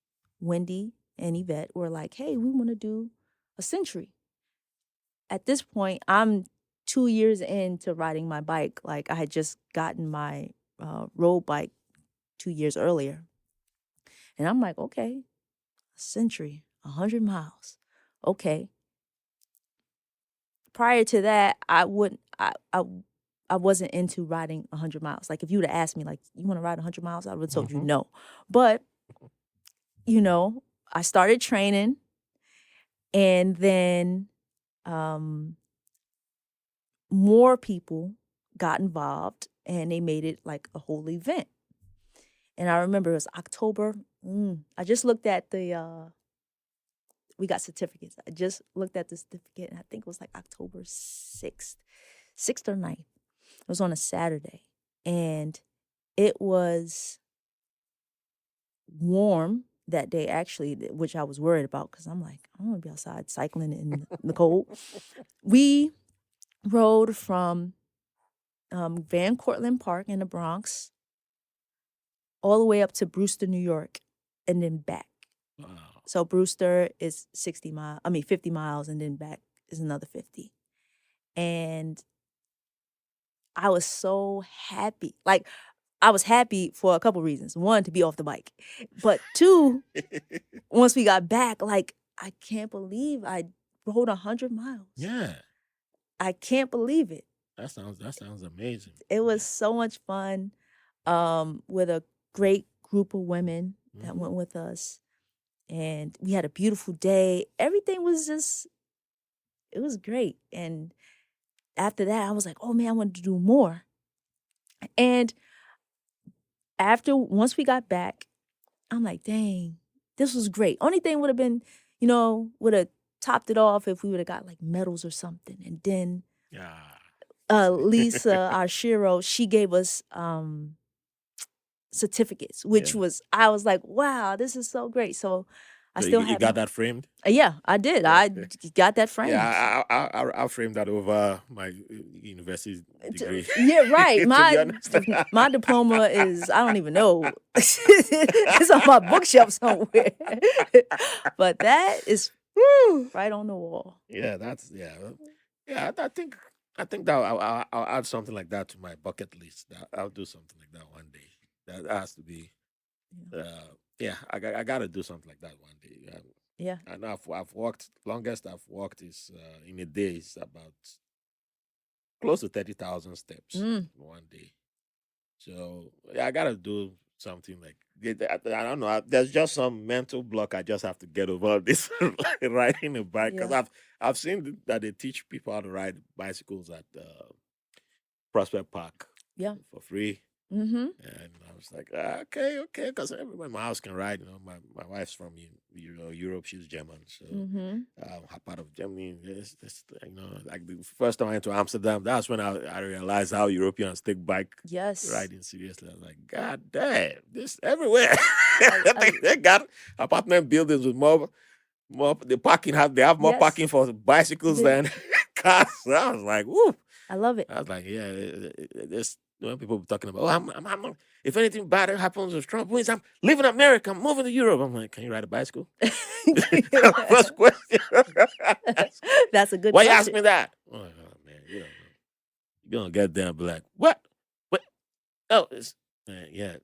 Wendy and Yvette, were like, hey, we want to do a century. At this point, I'm 2 years into riding my bike. Like, I had just gotten my road bike 2 years earlier. And I'm like, okay, a century, 100 miles. Okay. Prior to that, I wasn't into riding 100 miles. Like, if you would have asked me, like, you want to ride 100 miles? I would have told you no. But, I started training, and then more people got involved, and they made it like a whole event. And I remember it was October. I just looked at we got certificates. I just looked at the certificate, and I think it was like October 6th or 9th. It was on a Saturday, and it was warm that day, actually, which I was worried about because I'm like, I don't want to be outside cycling in the cold. We rode from Van Cortlandt Park in the Bronx all the way up to Brewster, New York, and then back. Wow. So Brewster is 50 miles, and then back is another 50. And I was so happy. Like, I was happy for a couple reasons. One, to be off the bike. But two, once we got back, like, I can't believe I rode 100 miles. Yeah. I can't believe it. That sounds amazing. It was so much fun, with a great group of women that went with us. And we had a beautiful day. Everything was it was great. And after that, I was like, oh man, I wanted to do more. And once we got back, I'm like, dang, this was great. Only thing would have been, would have topped it off if we would have got like medals or something. And then Lisa, our Shiro, she gave us certificates, which I was like, wow, this is so great. So I still have. You got that framed? Yeah, I did. I got that framed. Yeah, I framed that over my university degree. Yeah, right. My diploma is, I don't even know. It's on my bookshelf somewhere. But that is right on the wall. Yeah, yeah. I think that I'll add something like that to my bucket list. I'll do something like that one day. That has to be. I got to do something like that one day. Yeah. I know I've walked. Longest I've walked is in a day is about close to 30,000 steps in one day. So I got to do something like. I don't know. There's just some mental block I just have to get over this riding a bike, because I've seen that they teach people how to ride bicycles at Prospect Park for free. Mm-hmm. And I was like, okay, because everybody in my house can ride. My wife's from Europe. She's German, so Mm-hmm. her part of Germany. Like the first time I went to Amsterdam, that's when I realized how Europeans take bike Yes. riding seriously. I was like, God damn, this everywhere. I They got apartment buildings with more. They have more yes. parking for bicycles The, than cars. So I was like, woo. I love it. I was like, yeah, this when people be talking about, oh, if anything bad happens with Trump wins, I'm leaving America, I'm moving to Europe. I'm like, can you ride a bicycle? First question. That's a good Why you ask question. me that? Oh, man, you don't know. You're gonna get there and be like, what? What? Oh, yeah,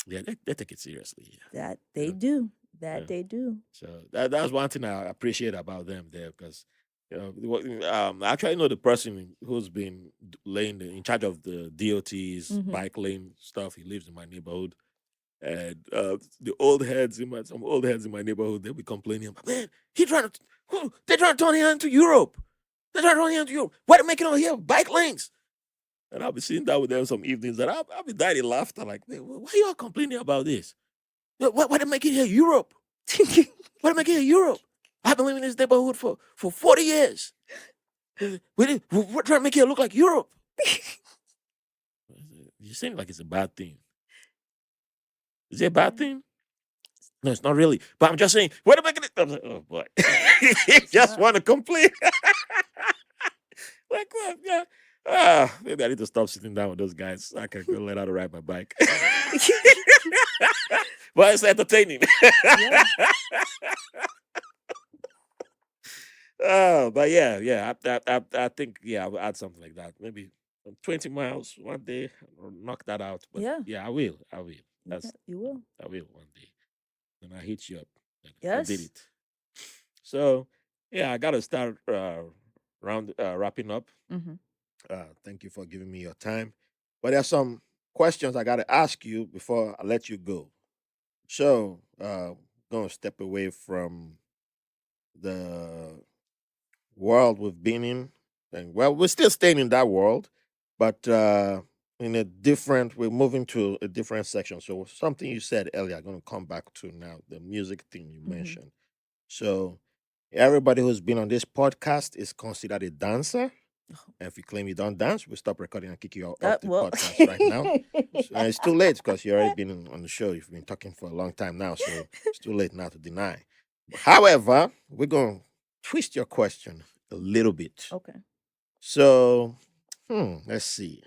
they take it seriously. That they Yeah. do. Yeah. That they do. So that's one thing I appreciate about them there because I actually know the person who's been in charge of the DOT's Mm-hmm. bike lane stuff. He lives in my neighborhood, and the old heads some old heads in my neighborhood, they'll be complaining about, man, they're trying to turn here into Europe. They're trying to turn here into Europe. Why they making all here bike lanes? And I'll be sitting down with them some evenings, and I'll be dying laughter like, man, why y'all complaining about this? Why they making here Europe? Why am I getting Europe? I've been living in this neighborhood for 40 years. We're trying to make it look like Europe. You seem like it's a bad thing. Is it a bad thing? No, it's not really. But I'm just saying, what am I going to... Like, oh, boy. You just want to complain. Like, what? Yeah. Maybe I need to stop sitting down with those guys. I can go learn how to ride my bike. But it's entertaining. Yeah. But yeah. I think I'll add something like that. Maybe 20 miles one day. I'll knock that out. But Yeah. I will. You will. I will one day. And I hit you up. I did Yes. it. So I gotta start wrapping up. Mm-hmm. Thank you for giving me your time. But there's some questions I gotta ask you before I let you go. So gonna step away from the world we've been in, and well, we're still staying in that world, but we're moving to a different section. So something you said earlier, I'm going to come back to now, the music thing you Mm-hmm. mentioned. So everybody who's been on this podcast is considered a dancer. And if you claim you don't dance, we'll stop recording and kick you off the podcast right now. And it's too late because you've already been on the show. You've been talking for a long time now, so it's too late now to deny. However, we're going to twist your question a little bit. Okay. So, let's see.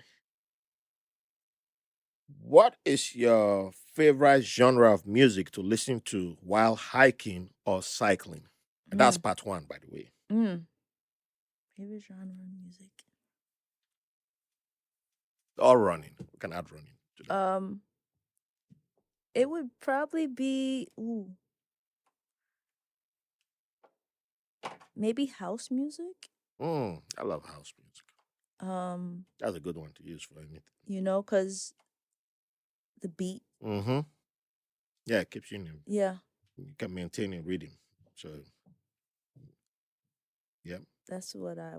What is your favorite genre of music to listen to while hiking or cycling? And that's part one, by the way. Favorite genre of music? Or running. We can add running to that. It would probably be maybe house music. I love house music. That's a good one to use for anything. Because the beat. Mm-hmm. Yeah, it keeps you in. Yeah. You can maintain a rhythm. So, yeah. That's what I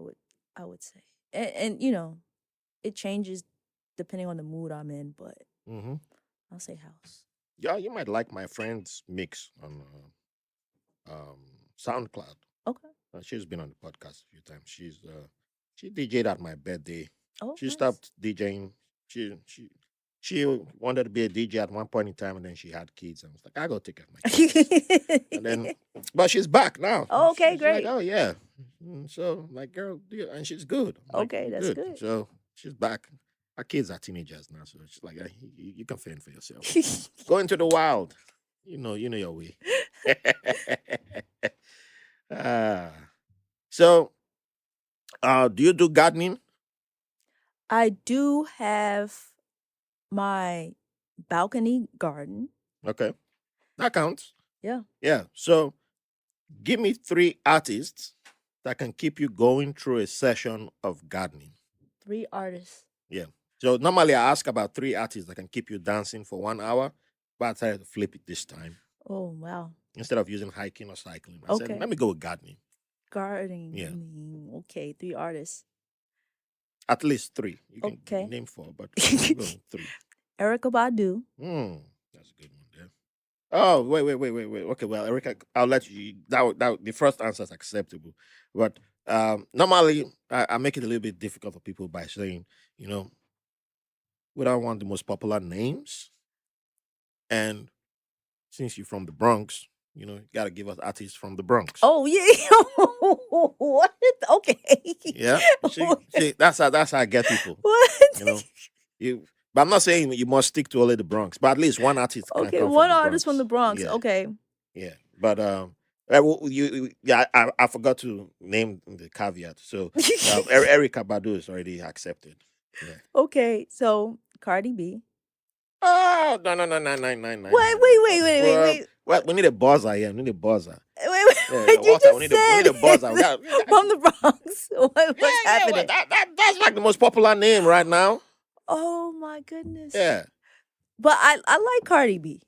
would say. And it changes depending on the mood I'm in, but I'll say house. Yeah, you might like my friend's mix on SoundCloud. Okay. She's been on the podcast a few times. She DJ'd at my birthday. Oh, She nice. stopped DJing. She wanted to be a DJ at one point in time, and then she had kids. I was like, I go take care of my kids. And then, but she's back now. Oh, okay, she's great. Like, oh yeah. So, like, girl, and she's good. I'm like, okay, that's good. So she's back. Our kids are teenagers now, so she's like, you can fend for yourself. Go into the wild. You know your way. So, do you do gardening? I do have my balcony garden. Okay, that counts. Yeah. Yeah. So, give me 3 artists that can keep you going through a session of gardening. 3 artists. Yeah. So normally I ask about 3 artists that can keep you dancing for 1 hour, but I decided to flip it this time. Oh, wow. Instead of using hiking or cycling, I said, let me go with gardening. Gardening. Yeah. Okay, 3 artists. At least 3. You can name 4, but go 3. Erica Badu. That's a good one there. Oh, wait. Okay, well, Erica, I'll let you. The first answer is acceptable, but normally I make it a little bit difficult for people by saying, you know, we don't want the most popular names, and since you're from the Bronx, you got to give us artists from the Bronx. Oh yeah. What? Okay. Yeah, see, that's how I get people. What? You know, you. But I'm not saying you must stick to only the Bronx, but at least one artist can Okay, come from one the artist from the Bronx. Bronx. Yeah, Okay. yeah. But yeah, I forgot to name the caveat. So Erica Badu is already accepted. Yeah. Okay, so Cardi B. Oh no. Wait. Well, we need a buzzer here. We need a buzzer. Yeah, You Walter, just we need said a buzzer. from the Bronx. What's Yeah. Well, happening? that's like the most popular name right now. Oh my goodness. Yeah. But I like Cardi B.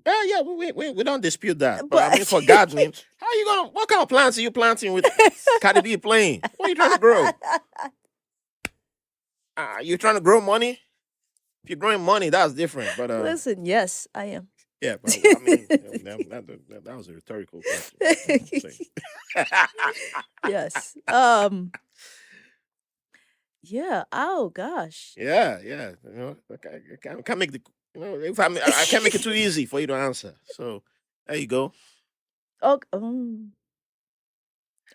Yeah. We don't dispute that. But I mean, But for gardening, how you gonna? What kind of plants are you planting with Cardi B playing? What are you trying to grow? You trying to grow money? If you're growing money, that's different. But listen, yes, I am. yeah. But I mean, that was a rhetorical question. Yes. Yeah. Oh gosh. Yeah. I can't make the. If I can't make it too easy for you to answer. So there you go. Okay.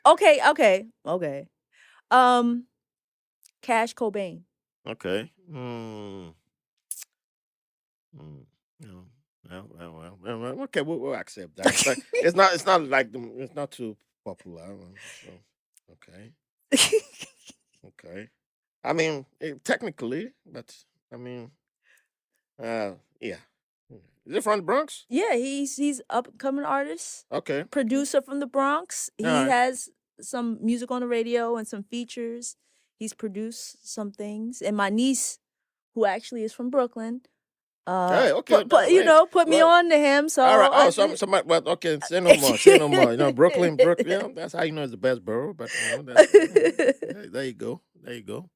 Okay. Cash Cobain. Okay. Mm, no. Well, okay, we'll accept that. But it's not like it's not too popular. So, okay, okay. I mean, technically, but I mean, yeah. Is it from the Bronx? Yeah, he's upcoming artist, Okay, producer from the Bronx. all He right. has some music on the radio and some features. He's produced some things, and my niece, who actually is from Brooklyn, Hey, okay. Wait, put me well, on to him. So all right. Oh, I somebody. Well, okay. Say no more. Say no more. Brooklyn. Yeah, that's how you know it's the best borough. But that's there you go. There you go.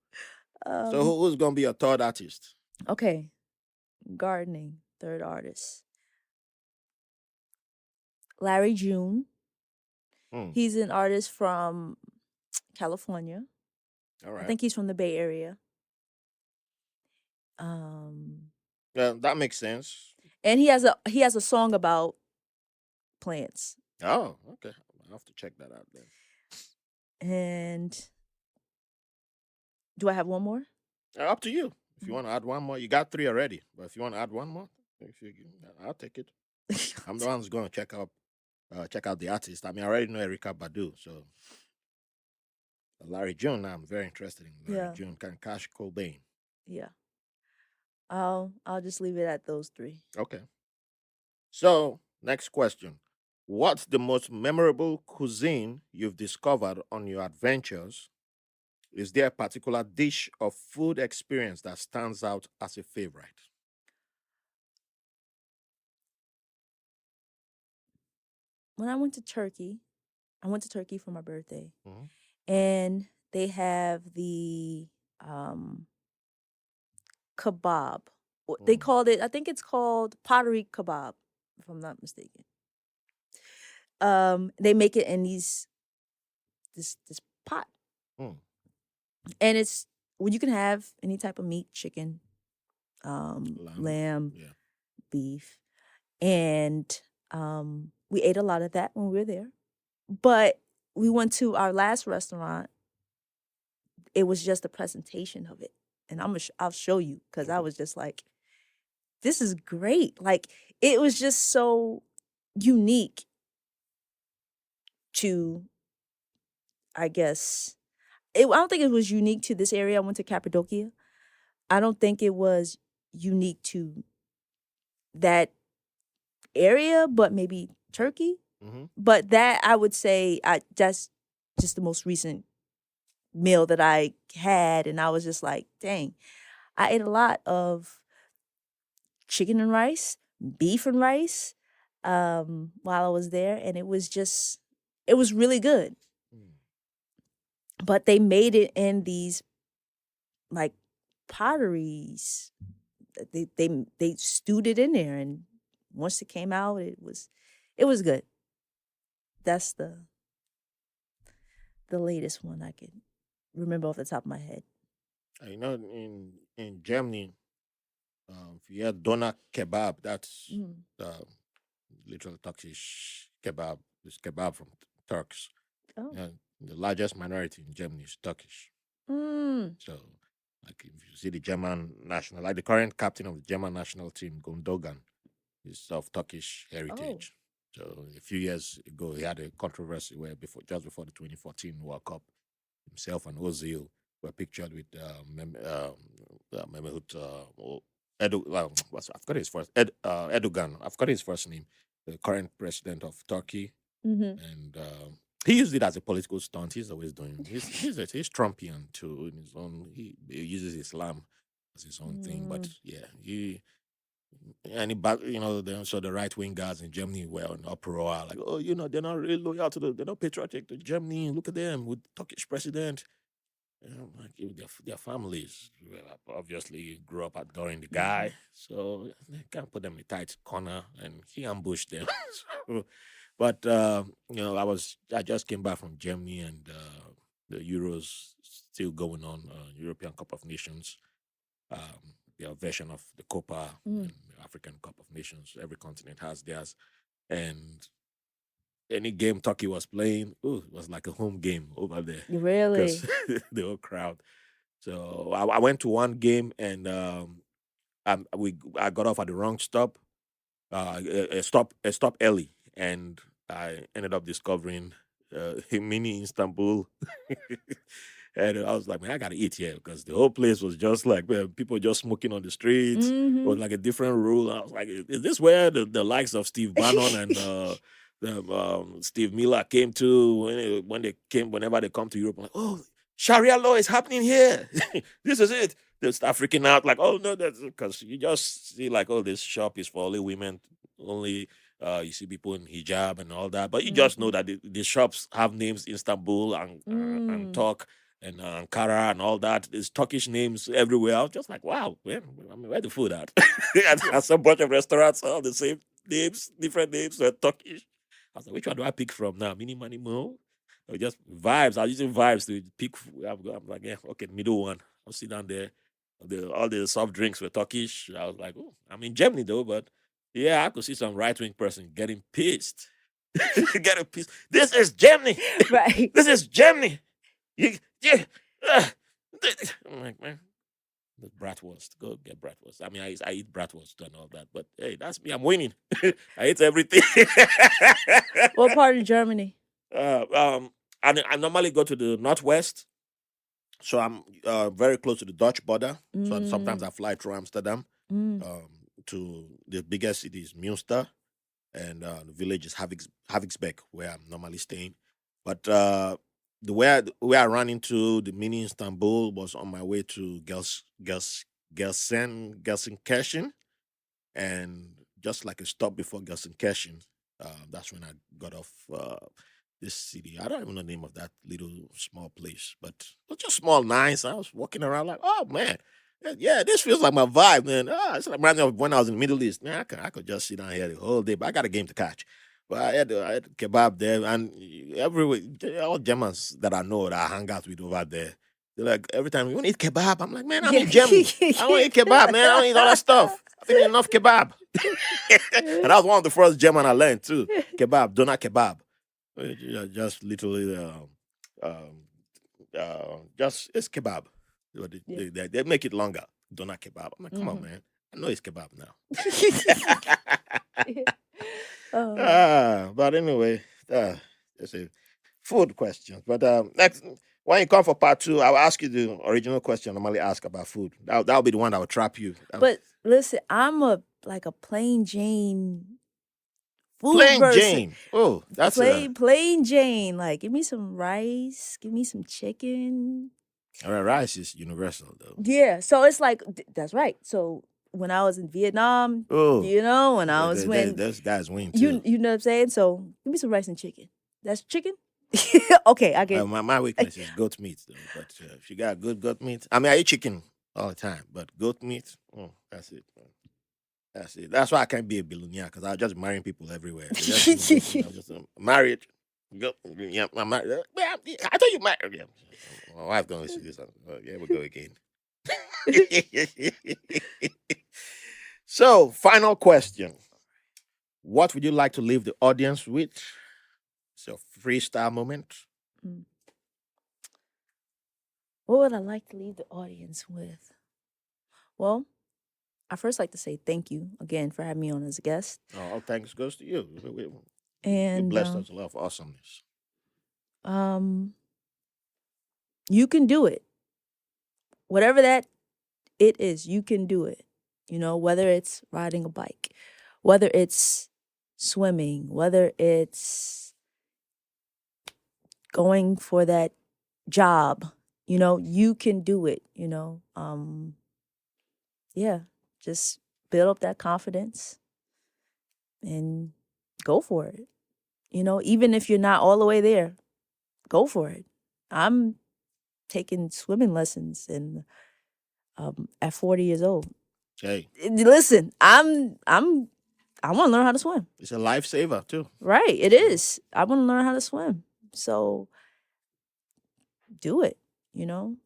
So who's gonna be your third artist? Okay, gardening third artist, Larry June. Hmm. He's an artist from California. All right. I think he's from the Bay Area. Yeah, that makes sense. And he has a song about plants. Oh, okay. I'll have to check that out then. And do I have one more? Up to you. If you want to add one more, you got three already. But if you want to add one more, I'll take it. I'm the one who's going to check out the artist. I mean, I already know Erica Badu, so Larry June. I'm very interested in Larry June. Cash Cobain. Yeah. I'll just leave it at those three. Okay. So next question: what's the most memorable cuisine you've discovered on your adventures? Is there a particular dish or food experience that stands out as a favorite? When I went to Turkey for my birthday, Mhm. and they have the kebab. They called it, I think it's called pottery kebab, if I'm not mistaken. They make it in this pot. Mm. And it's you can have any type of meat, chicken, lamb, Yeah. beef. And we ate a lot of that when we were there. But we went to our last restaurant. It was just a presentation of it. And I'll show you, because I was just like, this is great. Like, it was just so unique to, I guess, I don't think it was unique to this area. I went to Cappadocia. I don't think it was unique to that area, but maybe Turkey. Mm-hmm. But that, I would say, that's just the most recent meal that I had, and I was just like, dang, I ate a lot of chicken and rice, beef and rice, while I was there, and it was really good. But they made it in these like potteries they stewed it in there, and once it came out, it was good. That's the latest one I can remember off the top of my head. In Germany, if you hear doner kebab, that's Mm. literal Turkish kebab. It's kebab from Turks. Oh. The largest minority in Germany is Turkish. Mm. So, like if you see the German national, like the current captain of the German national team, Gundogan, is of Turkish heritage. So a few years ago, he had a controversy where just before the 2014 World Cup, himself and Ozil were pictured with Mehmet I've got his first Erdogan. I've got his first name, the current president of Turkey, Mm-hmm. and he used it as a political stunt. He's always doing. He's Trumpian too in his own. He uses Islam as his own thing, but yeah, so the right wing guys in Germany were in uproar, like, oh, they're not really loyal they're not patriotic to Germany. Look at them with Turkish president. Like their families obviously grew up adoring the guy, so they can't put them in a tight corner, and he ambushed them. But I just came back from Germany, and the Euros still going on, European Cup of Nations, their version of the Copa, and the African Cup of Nations. Every continent has theirs, and any game Turkey was playing, it was like a home game over there. Really? Because the whole crowd. So I went to one game, and I got off at the wrong stop. A stop early, and I ended up discovering a mini Istanbul. And I was like, man, I gotta eat here, because the whole place was just like, people just smoking on the streets. It was like a different rule. I was like, is this where the likes of Steve Bannon and Steve Miller came to whenever they come to Europe? I'm like, oh, Sharia law is happening here. This is it. They start freaking out, like, oh no, that's because you just see like, oh, this shop is for only women, only you see people in hijab and all that, but you just know that the shops have names: Istanbul and Talk and Ankara and all that. There's Turkish names everywhere. I was just like, wow, man, where the food at? And some bunch of restaurants, all the same names, different names, Turkish. I was like, which one do I pick from now? Mini Money Mo? Or just vibes? I was using vibes to pick. I'm like, yeah, okay, middle one. I'll sit down there. All the soft drinks were Turkish. I was like, oh, I'm in Germany though, but yeah, I could see some right wing person getting pissed. Getting pissed. This is Germany. Right. This is Germany. Yeah. I'm like, man, the bratwurst. Go get bratwurst. I mean, I eat bratwurst and all that, but hey, that's me. I'm winning. I eat everything. What part of Germany? I normally go to the northwest, so I'm very close to the Dutch border. So sometimes I fly through Amsterdam to the biggest city is Münster, and the village is Havigsbeck, where I'm normally staying. But the way I ran into the mini Istanbul was on my way to Gelsenkirchen, and just like a stop before Gelsenkirchen, that's when I got off this city. I don't even know the name of that little small place, but it was just small, nice. I was walking around like, oh man, yeah, this feels like my vibe, man. It's like reminding me of when I was in the Middle East. Man, I could just sit down here the whole day, but I got a game to catch. But I had kebab there, and everywhere, all Germans that I know that I hang out with over there, they're like, every time, you want to eat kebab? I'm like, man, I'm in Germany. I want to eat kebab, man. I don't eat all that stuff. I think enough kebab. And that was one of the first German I learned too. Kebab, doner kebab. Just literally, just it's kebab. They make it longer. Doner kebab. I'm like, come on, man. I know it's kebab now. But anyway, that's a food question. But next, when you come for part 2, I'll ask you the original question I normally ask about food. That'll be the one that will trap you. But listen, I'm a plain Jane food Plain person. Jane. Oh, that's plain Jane. Like, give me some rice, give me some chicken. all right, rice is universal though. Yeah, so it's like that's right. So when I was in Vietnam, when I was those guys win too. You know what I'm saying? So give me some rice and chicken. That's chicken. Okay, I get. My weakness is goat meat though. But if you got good goat meat, I mean, I eat chicken all the time. But goat meat, that's it. Man. That's it. That's why I can't be a billionaire because I was just marrying people everywhere. They just give me goat meat. I was just married. Yeah, I'm married. I thought you married. Yeah. My wife gonna listen to this. Yeah, we go again. So, final question. What would you like to leave the audience with? It's a freestyle moment. What would I like to leave the audience with? Well, I first like to say thank you again for having me on as a guest. All thanks goes to you. You And blessed us a lot of awesomeness. You can do it. Whatever that it is, you can do it. You know, whether it's riding a bike, whether it's swimming, whether it's going for that job, you know, you can do it, you know. Yeah, just build up that confidence and go for it. You know, even if you're not all the way there, go for it. I'm taking swimming lessons and at 40 years old. Hey, Listen, I want to learn how to swim. it's a lifesaver too. Right, it is. I want to learn how to swim. So do it, you know.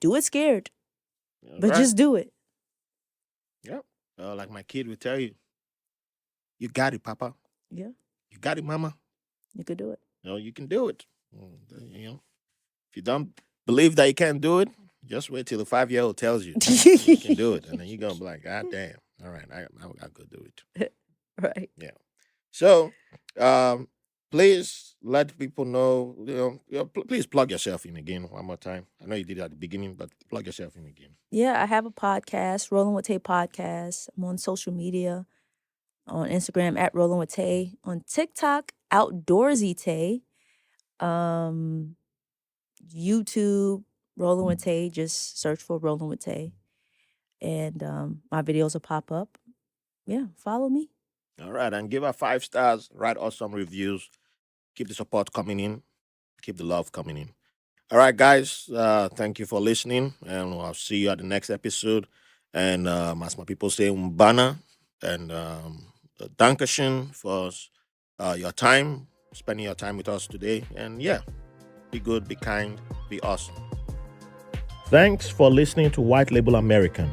Do it scared. But just do it. Yep. Like my kid would tell you, you got it, Papa. Yeah. You got it, Mama. You could do it. You can do it. You know, if you don't believe that you can't do it, just wait till the 5-year-old tells you you can do it, and then you're gonna be like, God damn! All right, I go do it. Right. Yeah. So, please let people know. Please plug yourself in again one more time. I know you did it at the beginning, but plug yourself in again. Yeah, I have a podcast, Rolling with Tay Podcast. I'm on social media, on Instagram at Rolling with Tay, on TikTok, Outdoorsy Tay, YouTube, Rolling with Tay. Just search for Rolling with Tay, and my videos will pop up. Yeah, follow me. All right, and give her 5 stars. Write awesome reviews. Keep the support coming in. Keep the love coming in. All right, guys. Thank you for listening, and I'll see you at the next episode. And as my people say, Mbana and Dankeschön for your time, spending your time with us today. And yeah, be good, be kind, be awesome. Thanks for listening to White Label American.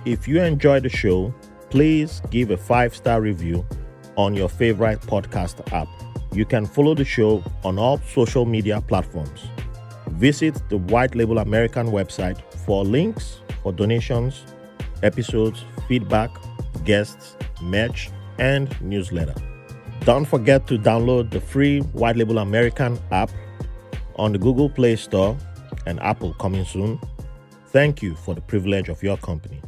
If you enjoyed the show, please give a 5-star review on your favorite podcast app. You can follow the show on all social media platforms. Visit the White Label American website for links for donations, episodes, feedback, guests, merch, and newsletter. Don't forget to download the free White Label American app on the Google Play Store and Apple coming soon. Thank you for the privilege of your company.